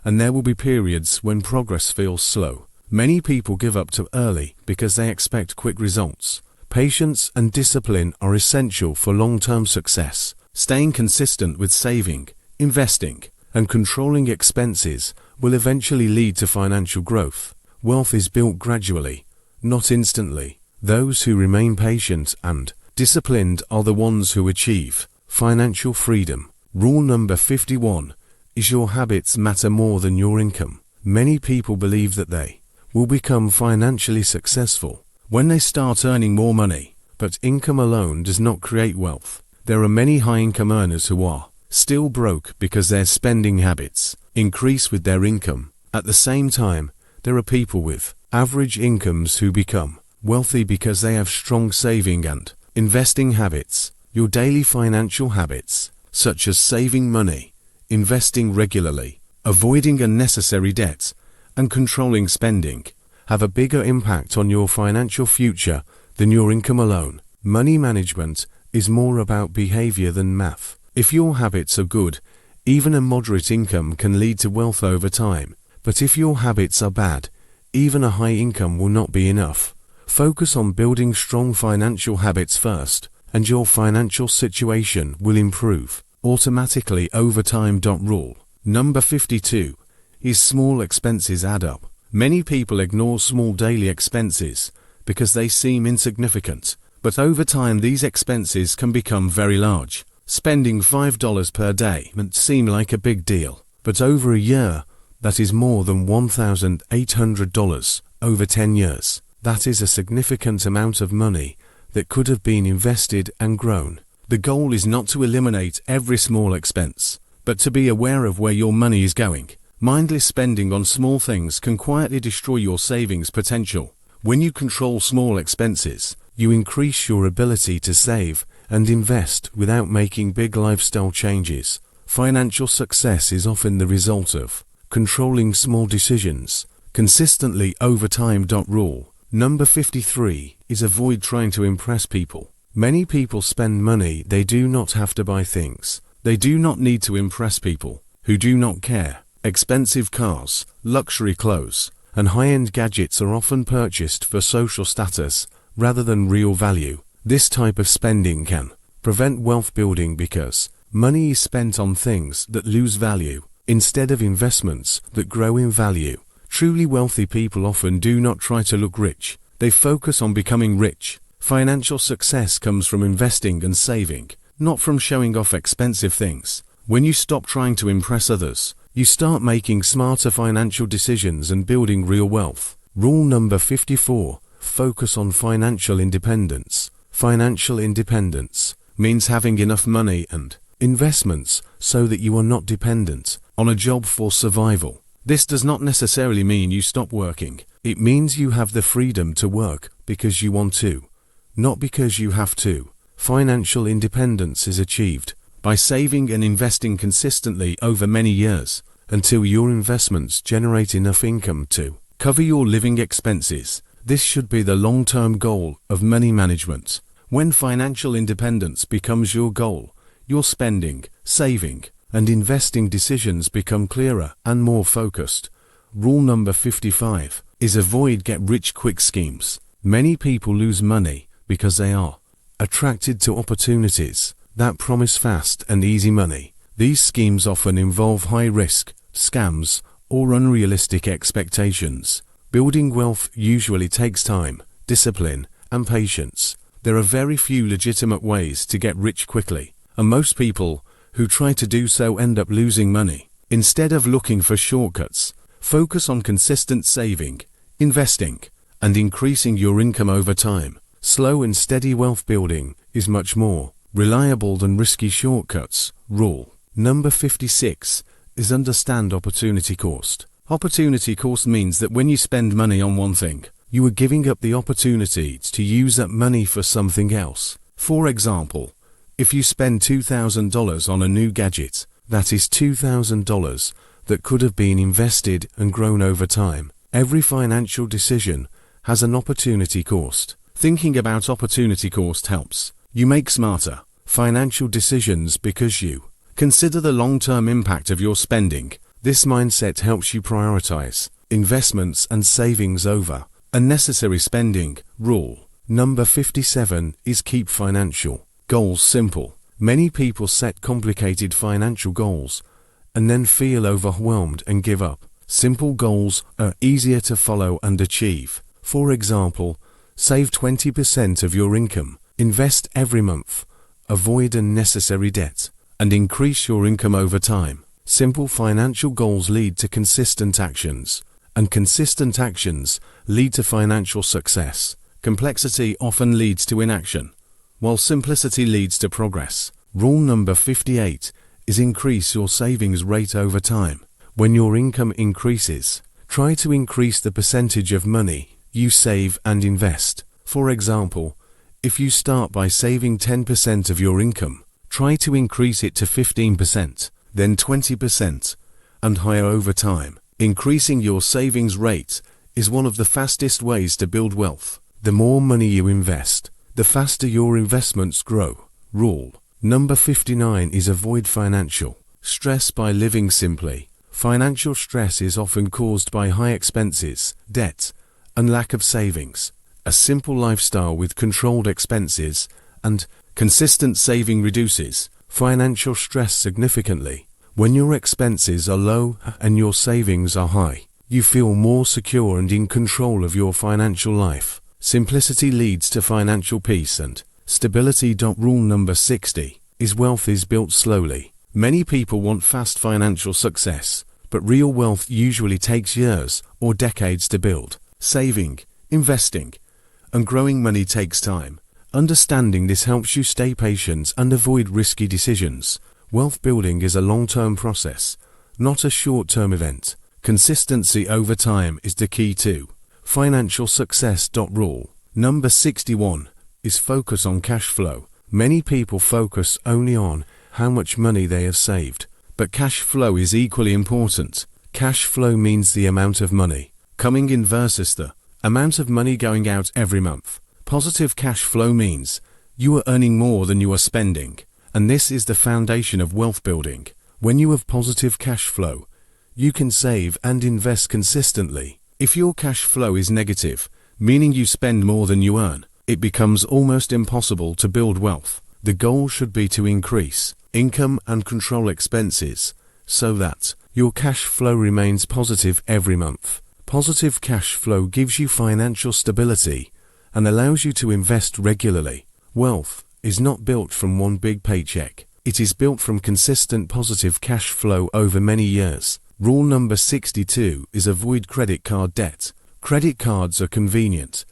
and there will be periods when progress feels slow. Many people give up too early because they expect quick results. Patience and discipline are essential for long-term success. Staying consistent with saving, investing, and controlling expenses will eventually lead to financial growth. Wealth is built gradually, not instantly. Those who remain patient and disciplined are the ones who achieve financial freedom. Rule number 51 is your habits matter more than your income. Many people believe that they will become financially successful when they start earning more money. But income alone does not create wealth. There are many high-income earners who are still broke because their spending habits increase with their income. At the same time, there are people with average incomes who become wealthy because they have strong saving and investing habits. Your daily financial habits, such as saving money, investing regularly, avoiding unnecessary debt, and controlling spending, have a bigger impact on your financial future than your income alone. Money management is more about behavior than math. If your habits are good, even a moderate income can lead to wealth over time. But if your habits are bad, even a high income will not be enough. Focus on building strong financial habits first, and your financial situation will improve automatically over time. Rule number 52 is small expenses add up. Many people ignore small daily expenses because they seem insignificant, but over time these expenses can become very large. Spending $5 per day might seem like a big deal, but over a year, that is more than $1,800 over 10 years. That is a significant amount of money that could have been invested and grown. The goal is not to eliminate every small expense, but to be aware of where your money is going. Mindless spending on small things can quietly destroy your savings potential. When you control small expenses, you increase your ability to save and invest without making big lifestyle changes. Financial success is often the result of controlling small decisions consistently over time. Rule number 53 is avoid trying to impress people. Many people spend money they do not have to buy things. They do not need to impress people who do not care. Expensive cars, luxury clothes, and high-end gadgets are often purchased for social status rather than real value. This type of spending can prevent wealth building because money is spent on things that lose value instead of investments that grow in value. Truly wealthy people often do not try to look rich. They focus on becoming rich. Financial success comes from investing and saving, not from showing off expensive things. When you stop trying to impress others, you start making smarter financial decisions and building real wealth. Rule number 54. Focus on financial independence. Financial independence means having enough money and investments so that you are not dependent on a job for survival. This does not necessarily mean you stop working. It means you have the freedom to work because you want to, not because you have to. Financial independence is achieved by saving and investing consistently over many years until your investments generate enough income to cover your living expenses. This should be the long-term goal of money management. When financial independence becomes your goal, your spending, saving, and investing decisions become clearer and more focused. Rule number 55 is avoid get-rich-quick schemes. Many people lose money because they are attracted to opportunities that promise fast and easy money. These schemes often involve high risk, scams, or unrealistic expectations. Building wealth usually takes time, discipline, and patience. There are very few legitimate ways to get rich quickly, and most people who try to do so end up losing money. Instead of looking for shortcuts, focus on consistent saving, investing, and increasing your income over time. Slow and steady wealth building is much more reliable than risky shortcuts. Rule number 56 is understand opportunity cost. Opportunity cost means that when you spend money on one thing, you are giving up the opportunity to use that money for something else. For example, if you spend $2,000 on a new gadget, that is $2,000 that could have been invested and grown over time. Every financial decision has an opportunity cost. Thinking about opportunity cost helps you make smarter financial decisions because you consider the long-term impact of your spending. This mindset helps you prioritize investments and savings over unnecessary spending. Rule number 57 is keep financial goals simple. Many people set complicated financial goals and then feel overwhelmed and give up. Simple goals are easier to follow and achieve. For example, save 20% of your income, invest every month, avoid unnecessary debt, and increase your income over time. Simple financial goals lead to consistent actions, and consistent actions lead to financial success. Complexity often leads to inaction, while simplicity leads to progress. Rule number 58 is increase your savings rate over time. When your income increases, try to increase the percentage of money you save and invest. For example, if you start by saving 10% of your income, try to increase it to 15%, then 20%, and higher over time. Increasing your savings rate is one of the fastest ways to build wealth. The more money you invest, the faster your investments grow. Rule number 59 is avoid financial stress by living simply. Financial stress is often caused by high expenses, debt, and lack of savings. A simple lifestyle with controlled expenses and consistent saving reduces financial stress significantly. When your expenses are low and your savings are high, you feel more secure and in control of your financial life. Simplicity leads to financial peace and stability. Rule number 60 is wealth is built slowly. Many people want fast financial success, but real wealth usually takes years or decades to build. Saving, investing, and growing money takes time. Understanding this helps you stay patient and avoid risky decisions. Wealth building is a long-term process, not a short-term event. Consistency over time is the key to financial success. Rule number 61 is focus on cash flow. Many people focus only on how much money they have saved, but cash flow is equally important. Cash flow means the amount of money coming in versus the amount of money going out every month. Positive cash flow means you are earning more than you are spending, and this is the foundation of wealth building. When you have positive cash flow, you can save and invest consistently. If your cash flow is negative, meaning you spend more than you earn, it becomes almost impossible to build wealth. The goal should be to increase income and control expenses so that your cash flow remains positive every month. Positive cash flow gives you financial stability and allows you to invest regularly. Wealth is not built from one big paycheck. It is built from consistent positive cash flow over many years. Rule number 62 is avoid credit card debt. Credit cards are convenient,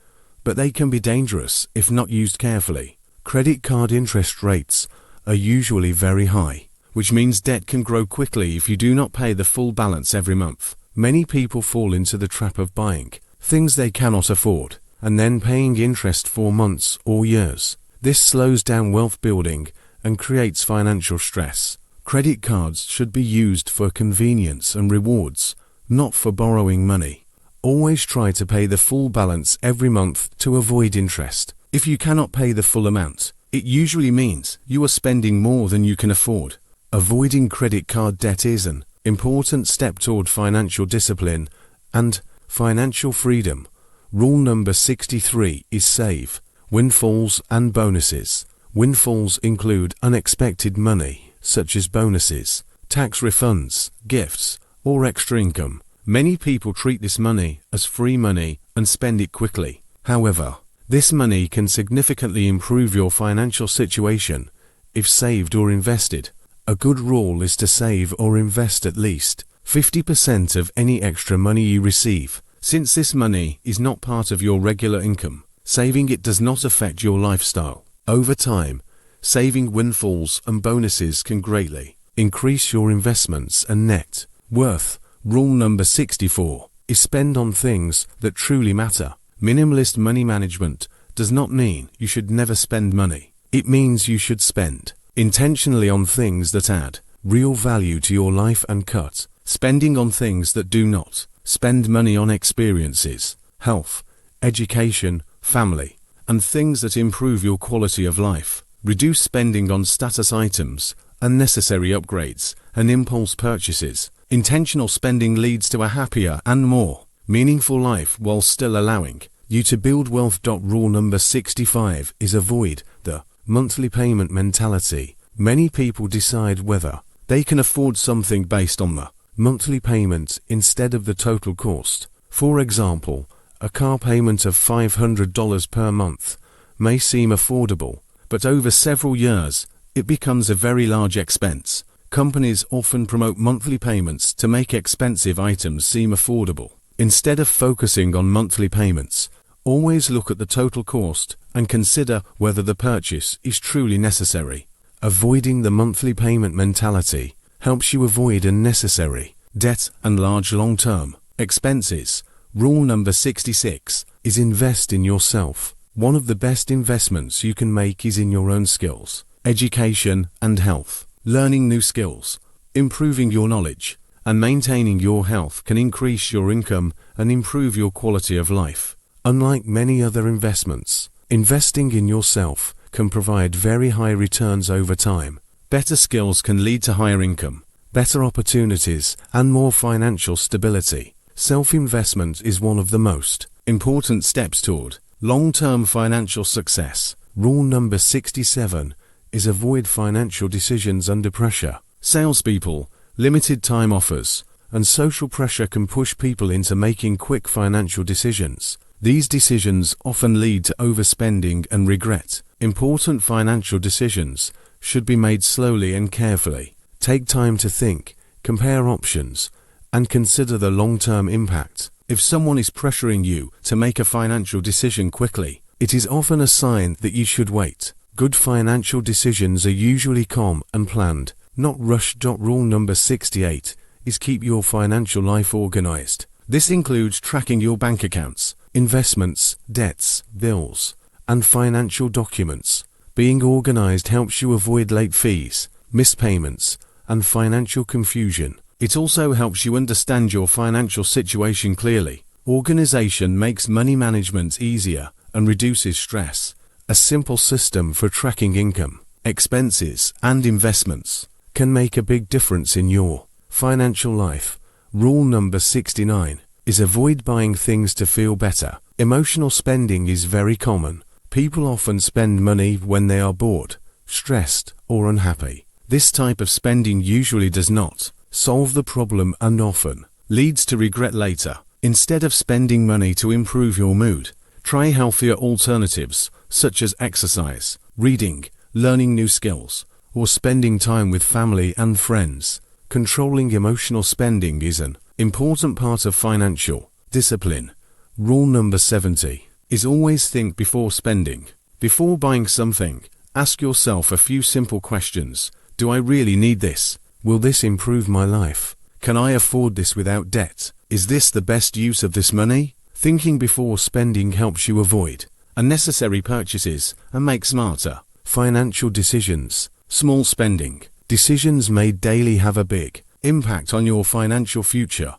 but they can be dangerous if not used carefully. Credit card interest rates are usually very high, which means debt can grow quickly if you do not pay the full balance every month. Many people fall into the trap of buying things they cannot afford and then paying interest for months or years. This slows down wealth building and creates financial stress. Credit cards should be used for convenience and rewards, not for borrowing money. Always try to pay the full balance every month to avoid interest. If you cannot pay the full amount, it usually means you are spending more than you can afford. Avoiding credit card debt is an important step toward financial discipline and financial freedom. Rule number 63 is save. Windfalls and bonuses. Windfalls include unexpected money, such as bonuses, tax refunds, gifts, or extra income. Many people treat this money as free money and spend it quickly. However, this money can significantly improve your financial situation if saved or invested. A good rule is to save or invest at least 50% of any extra money you receive. Since this money is not part of your regular income, saving it does not affect your lifestyle. Over time, saving windfalls and bonuses can greatly increase your investments and net worth. Rule number 64 is spend on things that truly matter. Minimalist money management does not mean you should never spend money. It means you should spend intentionally on things that add real value to your life and cut spending on things that do not. Spend money on experiences, health, education, family, and things that improve your quality of life. Reduce spending on status items, unnecessary upgrades, and impulse purchases. Intentional spending leads to a happier and more meaningful life while still allowing you to build wealth. Rule number 65 is avoid the monthly payment mentality. Many people decide whether they can afford something based on the monthly payment instead of the total cost. For example, a car payment of $500 per month may seem affordable, but over several years, it becomes a very large expense. Companies often promote monthly payments to make expensive items seem affordable. Instead of focusing on monthly payments, always look at the total cost and consider whether the purchase is truly necessary. Avoiding the monthly payment mentality helps you avoid unnecessary debt and large long-term expenses. Rule number 66 is invest in yourself. One of the best investments you can make is in your own skills, education and health. Learning new skills, improving your knowledge, and maintaining your health can increase your income and improve your quality of life. Unlike many other investments, investing in yourself can provide very high returns over time. Better skills can lead to higher income, better opportunities, and more financial stability. Self-investment is one of the most important steps toward long-term financial success. Rule number 67 is avoid financial decisions under pressure. Salespeople, limited time offers, and social pressure can push people into making quick financial decisions. These decisions often lead to overspending and regret. Important financial decisions should be made slowly and carefully. Take time to think, compare options, and consider the long-term impact. If someone is pressuring you to make a financial decision quickly, it is often a sign that you should wait. Good financial decisions are usually calm and planned, not rushed. Rule number 68 is keep your financial life organized. This includes tracking your bank accounts, investments, debts, bills, and financial documents. Being organized helps you avoid late fees, missed payments, and financial confusion. It also helps you understand your financial situation clearly. Organization makes money management easier and reduces stress. A simple system for tracking income, expenses, and investments can make a big difference in your financial life. Rule number 69 is avoid buying things to feel better. Emotional spending is very common. People often spend money when they are bored, stressed, or unhappy. This type of spending usually does not solve the problem and often leads to regret later. Instead of spending money to improve your mood, try healthier alternatives such as exercise, reading, learning new skills, or spending time with family and friends. Controlling emotional spending is an important part of financial discipline. Rule number 70 is always think before spending. Before buying something, ask yourself a few simple questions. Do I really need this? Will this improve my life? Can I afford this without debt? Is this the best use of this money? Thinking before spending helps you avoid unnecessary purchases and make smarter financial decisions. Small spending decisions made daily have a big impact on your financial future.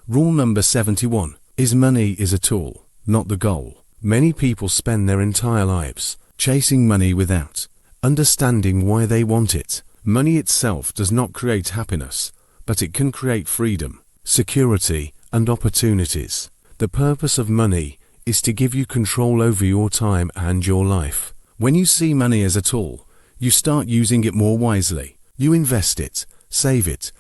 Rule number 71 is money is a tool, not the goal. Many people spend their entire lives chasing money without understanding why they want it. Money itself does not create happiness, but it can create freedom, security, and opportunities. The purpose of money is to give you control over your time and your life. When you see money as a tool, you start using it more wisely. You invest it, save it,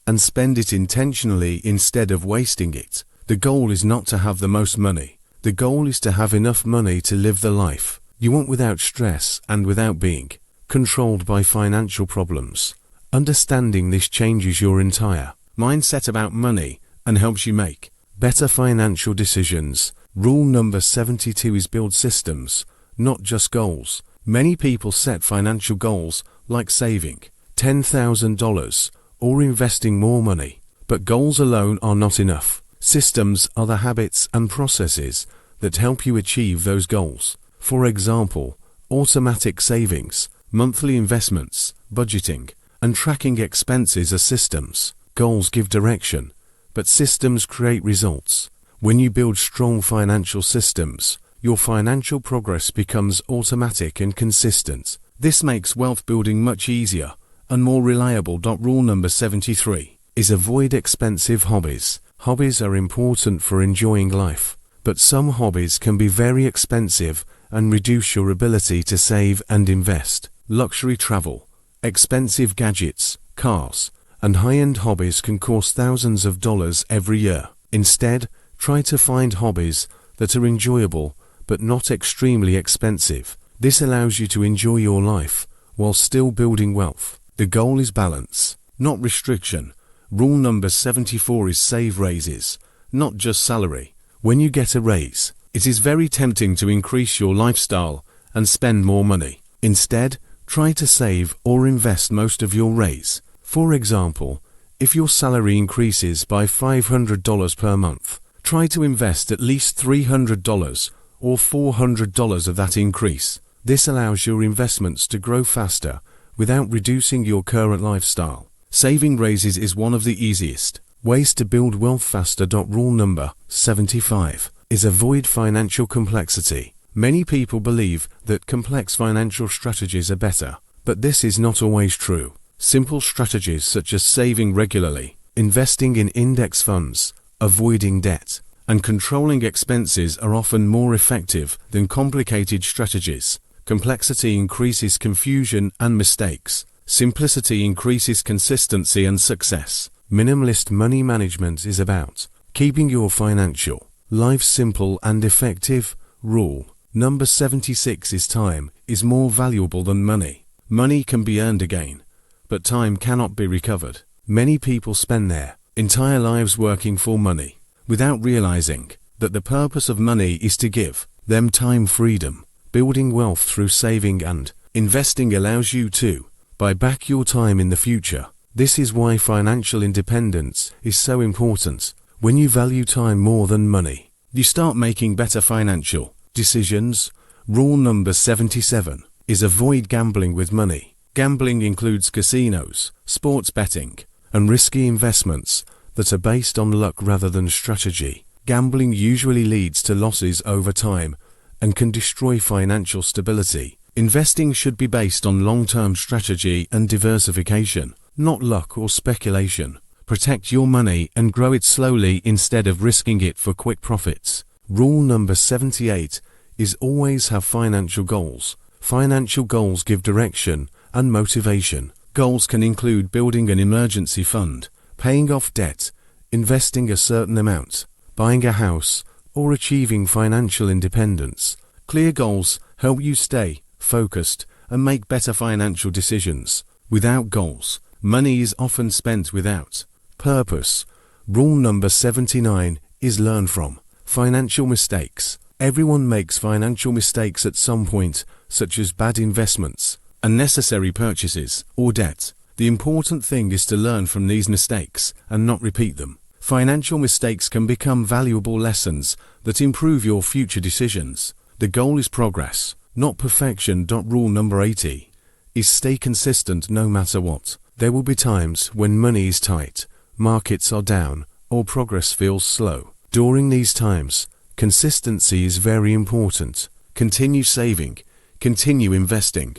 and spend it intentionally instead of wasting it. The goal is not to have the most money. The goal is to have enough money to live the life you want without stress and without being controlled by financial problems. Understanding this changes your entire mindset about money and helps you make better financial decisions. Rule number 72 is build systems, not just goals. Many people set financial goals like saving $10,000 or investing more money, but goals alone are not enough. Systems are the habits and processes that help you achieve those goals. For example, automatic savings, monthly investments, budgeting, and tracking expenses are systems. Goals give direction, but systems create results. When you build strong financial systems, your financial progress becomes automatic and consistent. This makes wealth building much easier and more reliable. Rule number 73 is avoid expensive hobbies. Hobbies are important for enjoying life, but some hobbies can be very expensive and reduce your ability to save and invest. Luxury travel, expensive gadgets, cars, and high-end hobbies can cost thousands of dollars every year. Instead, try to find hobbies that are enjoyable but not extremely expensive. This allows you to enjoy your life while still building wealth. The goal is balance, not restriction. Rule number 74 is save raises, not just salary. When you get a raise, it is very tempting to increase your lifestyle and spend more money. Instead, try to save or invest most of your raise. For example, if your salary increases by $500 per month, try to invest at least $300 or $400 of that increase. This allows your investments to grow faster without reducing your current lifestyle. Saving raises is one of the easiest ways to build wealth faster. Rule number 75 is avoid financial complexity. Many people believe that complex financial strategies are better, but this is not always true. Simple strategies such as saving regularly, investing in index funds, avoiding debt, and controlling expenses are often more effective than complicated strategies. Complexity increases confusion and mistakes. Simplicity increases consistency and success. Minimalist money management is about keeping your financial life simple and effective. Rule number 76 is time is more valuable than money. Money can be earned again, but time cannot be recovered. Many people spend their entire lives working for money without realizing that the purpose of money is to give them time freedom. Building wealth through saving and investing allows you to buy back your time in the future. This is why financial independence is so important. When you value time more than money, you start making better financial decisions. Rule number 77 is avoid gambling with money. Gambling includes casinos, sports betting, and risky investments that are based on luck rather than strategy. Gambling usually leads to losses over time and can destroy financial stability. Investing should be based on long-term strategy and diversification, not luck or speculation. Protect your money and grow it slowly instead of risking it for quick profits. Rule number 78 is always have financial goals. Financial goals give direction and motivation. Goals can include building an emergency fund, paying off debt, investing a certain amount, buying a house, or achieving financial independence. Clear goals help you stay focused and make better financial decisions. Without goals, money is often spent without purpose. Rule number 79 is learn from financial mistakes. Everyone makes financial mistakes at some point, such as bad investments, unnecessary purchases, or debt. The important thing is to learn from these mistakes and not repeat them. Financial mistakes can become valuable lessons that improve your future decisions. The goal is progress, not perfection. Rule number 80 is stay consistent no matter what. There will be times when money is tight, markets are down, or progress feels slow. During these times, consistency is very important. Continue saving, continue investing,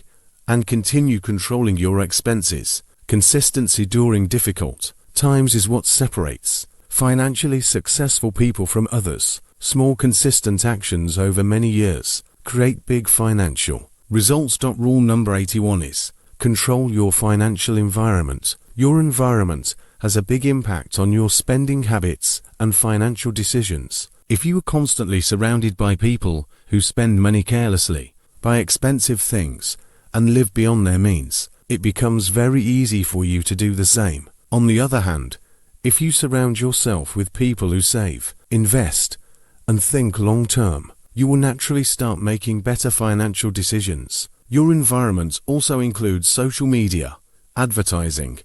and continue controlling your expenses. Consistency during difficult times is what separates financially successful people from others. Small consistent actions over many years create big financial results. Rule number 81 is control your financial environment. Your environment has a big impact on your spending habits and financial decisions. If you are constantly surrounded by people who spend money carelessly, buy expensive things, and live beyond their means, it becomes very easy for you to do the same. On the other hand, if you surround yourself with people who save, invest, and think long-term, you will naturally start making better financial decisions. Your environment also includes social media, advertising,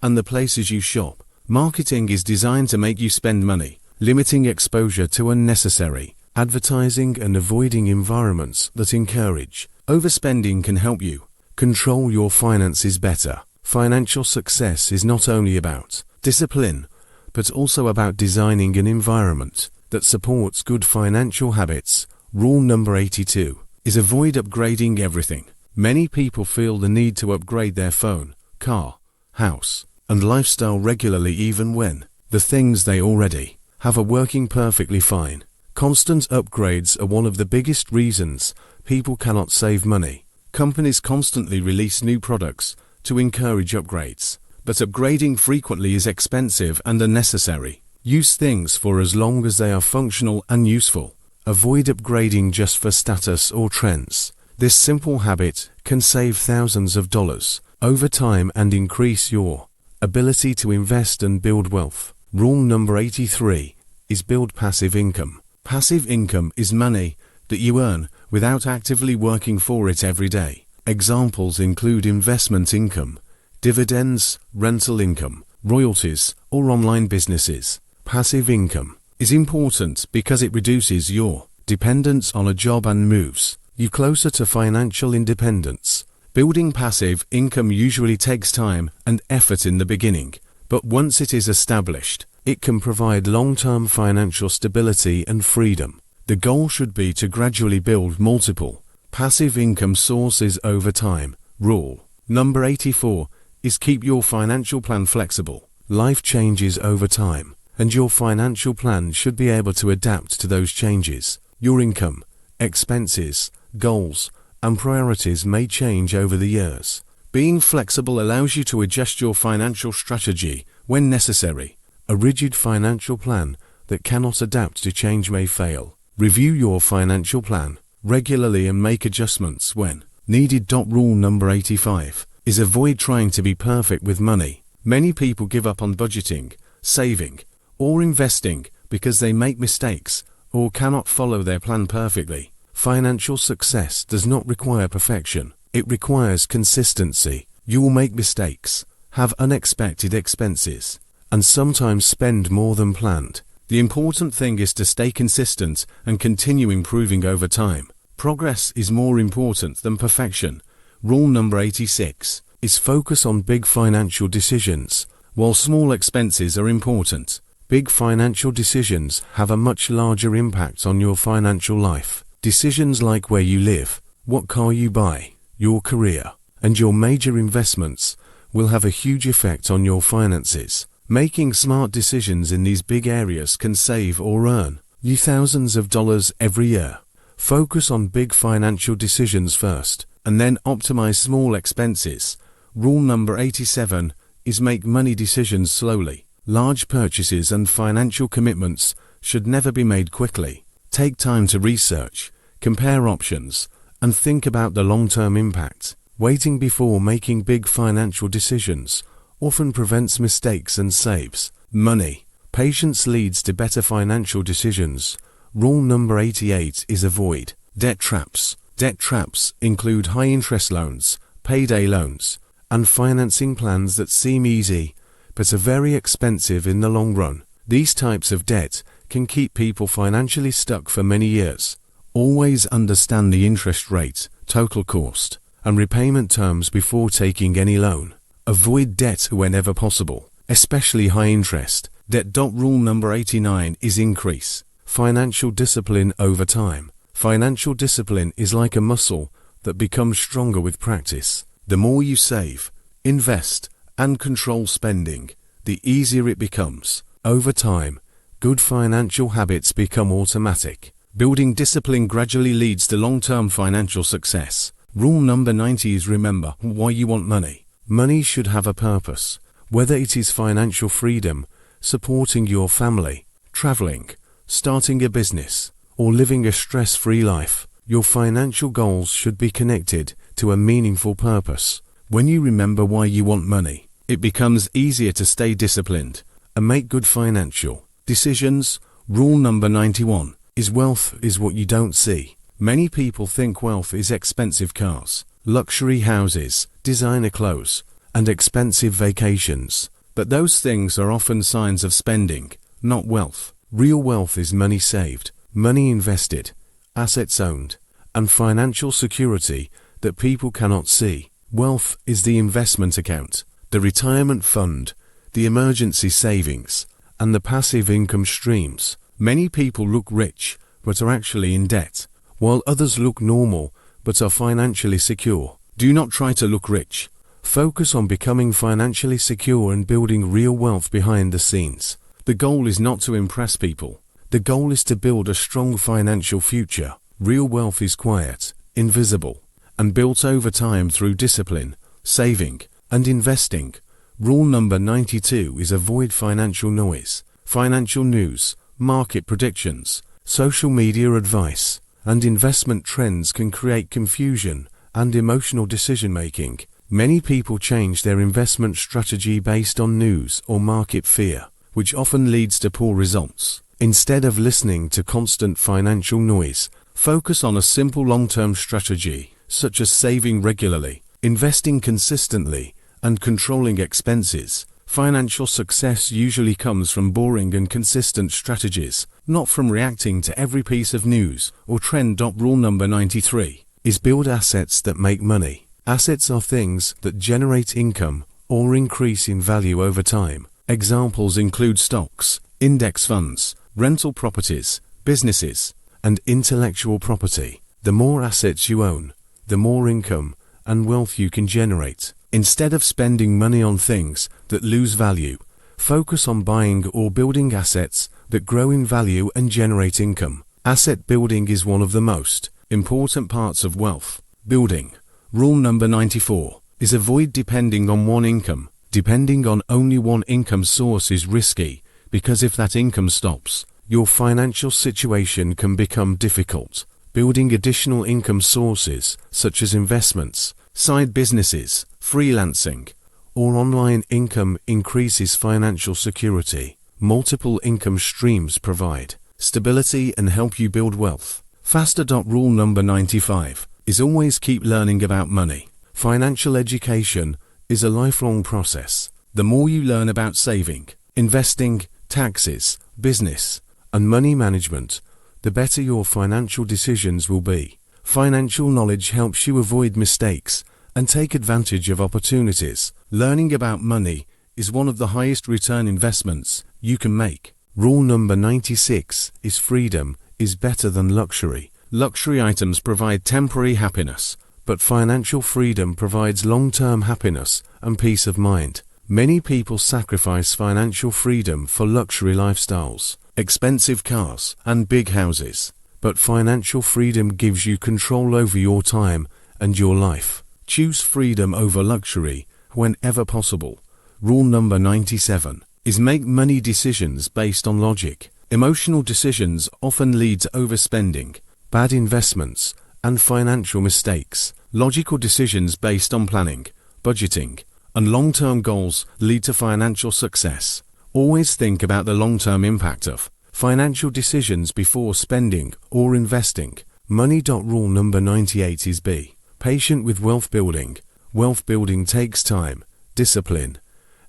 and the places you shop. Marketing is designed to make you spend money, limiting exposure to unnecessary advertising and avoiding environments that encourage overspending can help you control your finances better. Financial success is not only about discipline, but also about designing an environment that supports good financial habits. Rule number 82 is avoid upgrading everything. Many people feel the need to upgrade their phone, car, house, and lifestyle regularly even when the things they already have are working perfectly fine. Constant upgrades are one of the biggest reasons people cannot save money. Companies constantly release new products to encourage upgrades, but upgrading frequently is expensive and unnecessary. Use things for as long as they are functional and useful. Avoid upgrading just for status or trends. This simple habit can save thousands of dollars over time and increase your ability to invest and build wealth. Rule number 83 is build passive income. Passive income is money that you earn without actively working for it every day. Examples include investment income, dividends, rental income, royalties, or online businesses. Passive income is important because it reduces your dependence on a job and moves you closer to financial independence. Building passive income usually takes time and effort in the beginning, but once it is established, it can provide long-term financial stability and freedom. The goal should be to gradually build multiple passive income sources over time. Rule number 84 is keep your financial plan flexible. Life changes over time, and your financial plan should be able to adapt to those changes. Your income, expenses, goals, and priorities may change over the years. Being flexible allows you to adjust your financial strategy when necessary. A rigid financial plan that cannot adapt to change may fail. Review your financial plan regularly and make adjustments when needed. Rule number 85 is avoid trying to be perfect with money. Many people give up on budgeting, saving, or investing because they make mistakes or cannot follow their plan perfectly. Financial success does not require perfection. It requires consistency. You will make mistakes, have unexpected expenses, and sometimes spend more than planned. The important thing is to stay consistent and continue improving over time. Progress is more important than perfection. Rule number 86 is focus on big financial decisions. While small expenses are important, big financial decisions have a much larger impact on your financial life. Decisions like where you live, what car you buy, your career, and your major investments will have a huge effect on your finances. Making smart decisions in these big areas can save or earn you thousands of dollars every year. Focus on big financial decisions first, and then optimize small expenses. Rule number 87 is make money decisions slowly. Large purchases and financial commitments should never be made quickly. Take time to research, compare options, and think about the long-term impact. Waiting before making big financial decisions often prevents mistakes and saves money. Patience leads to better financial decisions. Rule number 88 is avoid debt traps. Debt traps include high-interest loans, payday loans, and financing plans that seem easy but are very expensive in the long run. These types of debt can keep people financially stuck for many years. Always understand the interest rate, total cost, and repayment terms before taking any loan. Avoid debt whenever possible, especially high interest debt. Rule number 89 is increase financial discipline over time. Financial discipline is like a muscle that becomes stronger with practice. The more you save, invest, and control spending, the easier it becomes. Over time, good financial habits become automatic. Building discipline gradually leads to long-term financial success. Rule number 90 is remember why you want money. Money should have a purpose, whether it is financial freedom, supporting your family, traveling, starting a business, or living a stress-free life. Your financial goals should be connected to a meaningful purpose. When you remember why you want money, it becomes easier to stay disciplined and make good financial decisions. Rule number 91 is wealth is what you don't see. Many people think wealth is expensive cars, luxury houses, designer clothes, and expensive vacations. But those things are often signs of spending, not wealth. Real wealth is money saved, money invested, assets owned, and financial security that people cannot see. Wealth is the investment account, the retirement fund, the emergency savings, and the passive income streams. Many people look rich but are actually in debt, while others look normal but are financially secure. Do not try to look rich. Focus on becoming financially secure and building real wealth behind the scenes. The goal is not to impress people. The goal is to build a strong financial future. Real wealth is quiet, invisible, and built over time through discipline, saving, and investing. Rule number 92 is avoid financial noise. Financial news, market predictions, social media advice, and investment trends can create confusion and emotional decision-making. Many people change their investment strategy based on news or market fear, which often leads to poor results. Instead of listening to constant financial noise, focus on a simple long-term strategy, such as saving regularly, investing consistently, and controlling expenses. Financial success usually comes from boring and consistent strategies, not from reacting to every piece of news or trend. Rule number 93 is build assets that make money. Assets are things that generate income or increase in value over time. Examples include stocks, index funds, rental properties, businesses, and intellectual property. The more assets you own, the more income and wealth you can generate. Instead of spending money on things that lose value, focus on buying or building assets that grow in value and generate income. Asset building is one of the most important parts of wealth building. Rule number 94 is avoid depending on one income. Depending on only one income source is risky, because if that income stops, your financial situation can become difficult. Building additional income sources, such as investments, side businesses, freelancing, or online income, increases financial security. Multiple income streams provide stability and help you build wealth faster. Rule number 95 is always keep learning about money. Financial education is a lifelong process. The more you learn about saving, investing, taxes, business, and money management, the better your financial decisions will be. Financial knowledge helps you avoid mistakes and take advantage of opportunities. Learning about money is one of the highest return investments you can make. Rule number 96 is freedom is better than luxury. Luxury items provide temporary happiness, but financial freedom provides long-term happiness and peace of mind. Many people sacrifice financial freedom for luxury lifestyles, expensive cars, and big houses. But financial freedom gives you control over your time and your life. Choose freedom over luxury whenever possible. Rule number 97 is make money decisions based on logic. Emotional decisions often lead to overspending, bad investments, and financial mistakes. Logical decisions based on planning, budgeting, and long-term goals lead to financial success. Always think about the long-term impact of financial decisions before spending or investing money. Rule number 98 is be patient with wealth building. Wealth building takes time, discipline,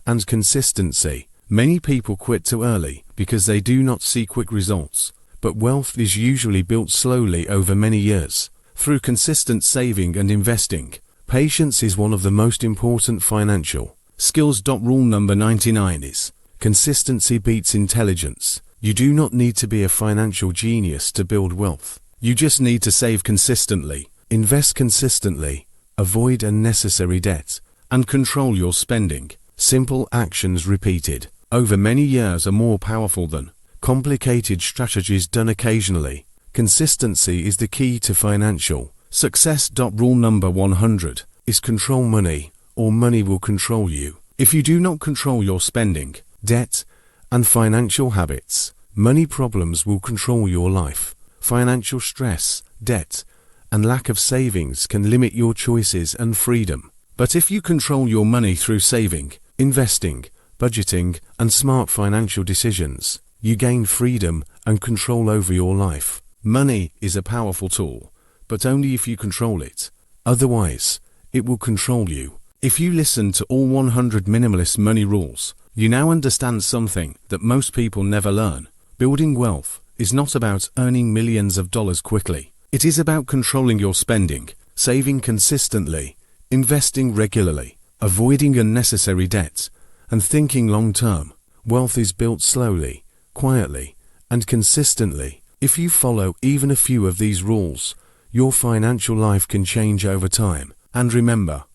and consistency. Many people quit too early because they do not see quick results, but wealth is usually built slowly over many years. Through consistent saving and investing, patience is one of the most important financial skills. Rule number 99 is consistency beats intelligence. You do not need to be a financial genius to build wealth. You just need to save consistently, invest consistently, avoid unnecessary debt, and control your spending. Simple actions repeated over many years are more powerful than complicated strategies done occasionally. Consistency is the key to financial success. Rule number 100 is control money, or money will control you. If you do not control your spending, debt, and financial habits, money problems will control your life. Financial stress, debt, and lack of savings can limit your choices and freedom. But if you control your money through saving, investing, budgeting, and smart financial decisions, you gain freedom and control over your life. Money is a powerful tool, but only if you control it. Otherwise, it will control you. If you listen to all 100 minimalist money rules, you now understand something that most people never learn. Building wealth is not about earning millions of dollars quickly. It is about controlling your spending, saving consistently, investing regularly, avoiding unnecessary debt, and thinking long-term. Wealth is built slowly, quietly, and consistently. If you follow even a few of these rules, your financial life can change over time. And remember,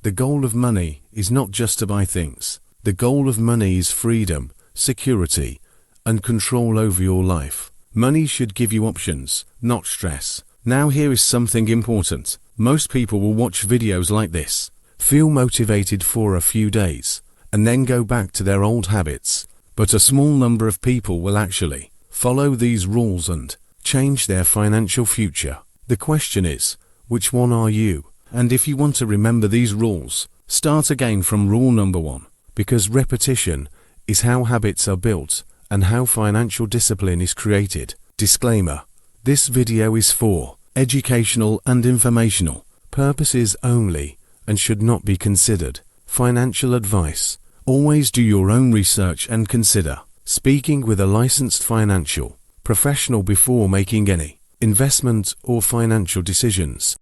the goal of money is not just to buy things. The goal of money is freedom, security, and control over your life. Money should give you options, not stress. Now here is something important. Most people will watch videos like this, feel motivated for a few days, and then go back to their old habits. But a small number of people will actually follow these rules and change their financial future. The question is, which one are you? And if you want to remember these rules, start again from rule number 1, because repetition is how habits are built and how financial discipline is created. Disclaimer: this video is for educational and informational purposes only and should not be considered financial advice. Always do your own research and consider speaking with a licensed financial professional before making any investment or financial decisions.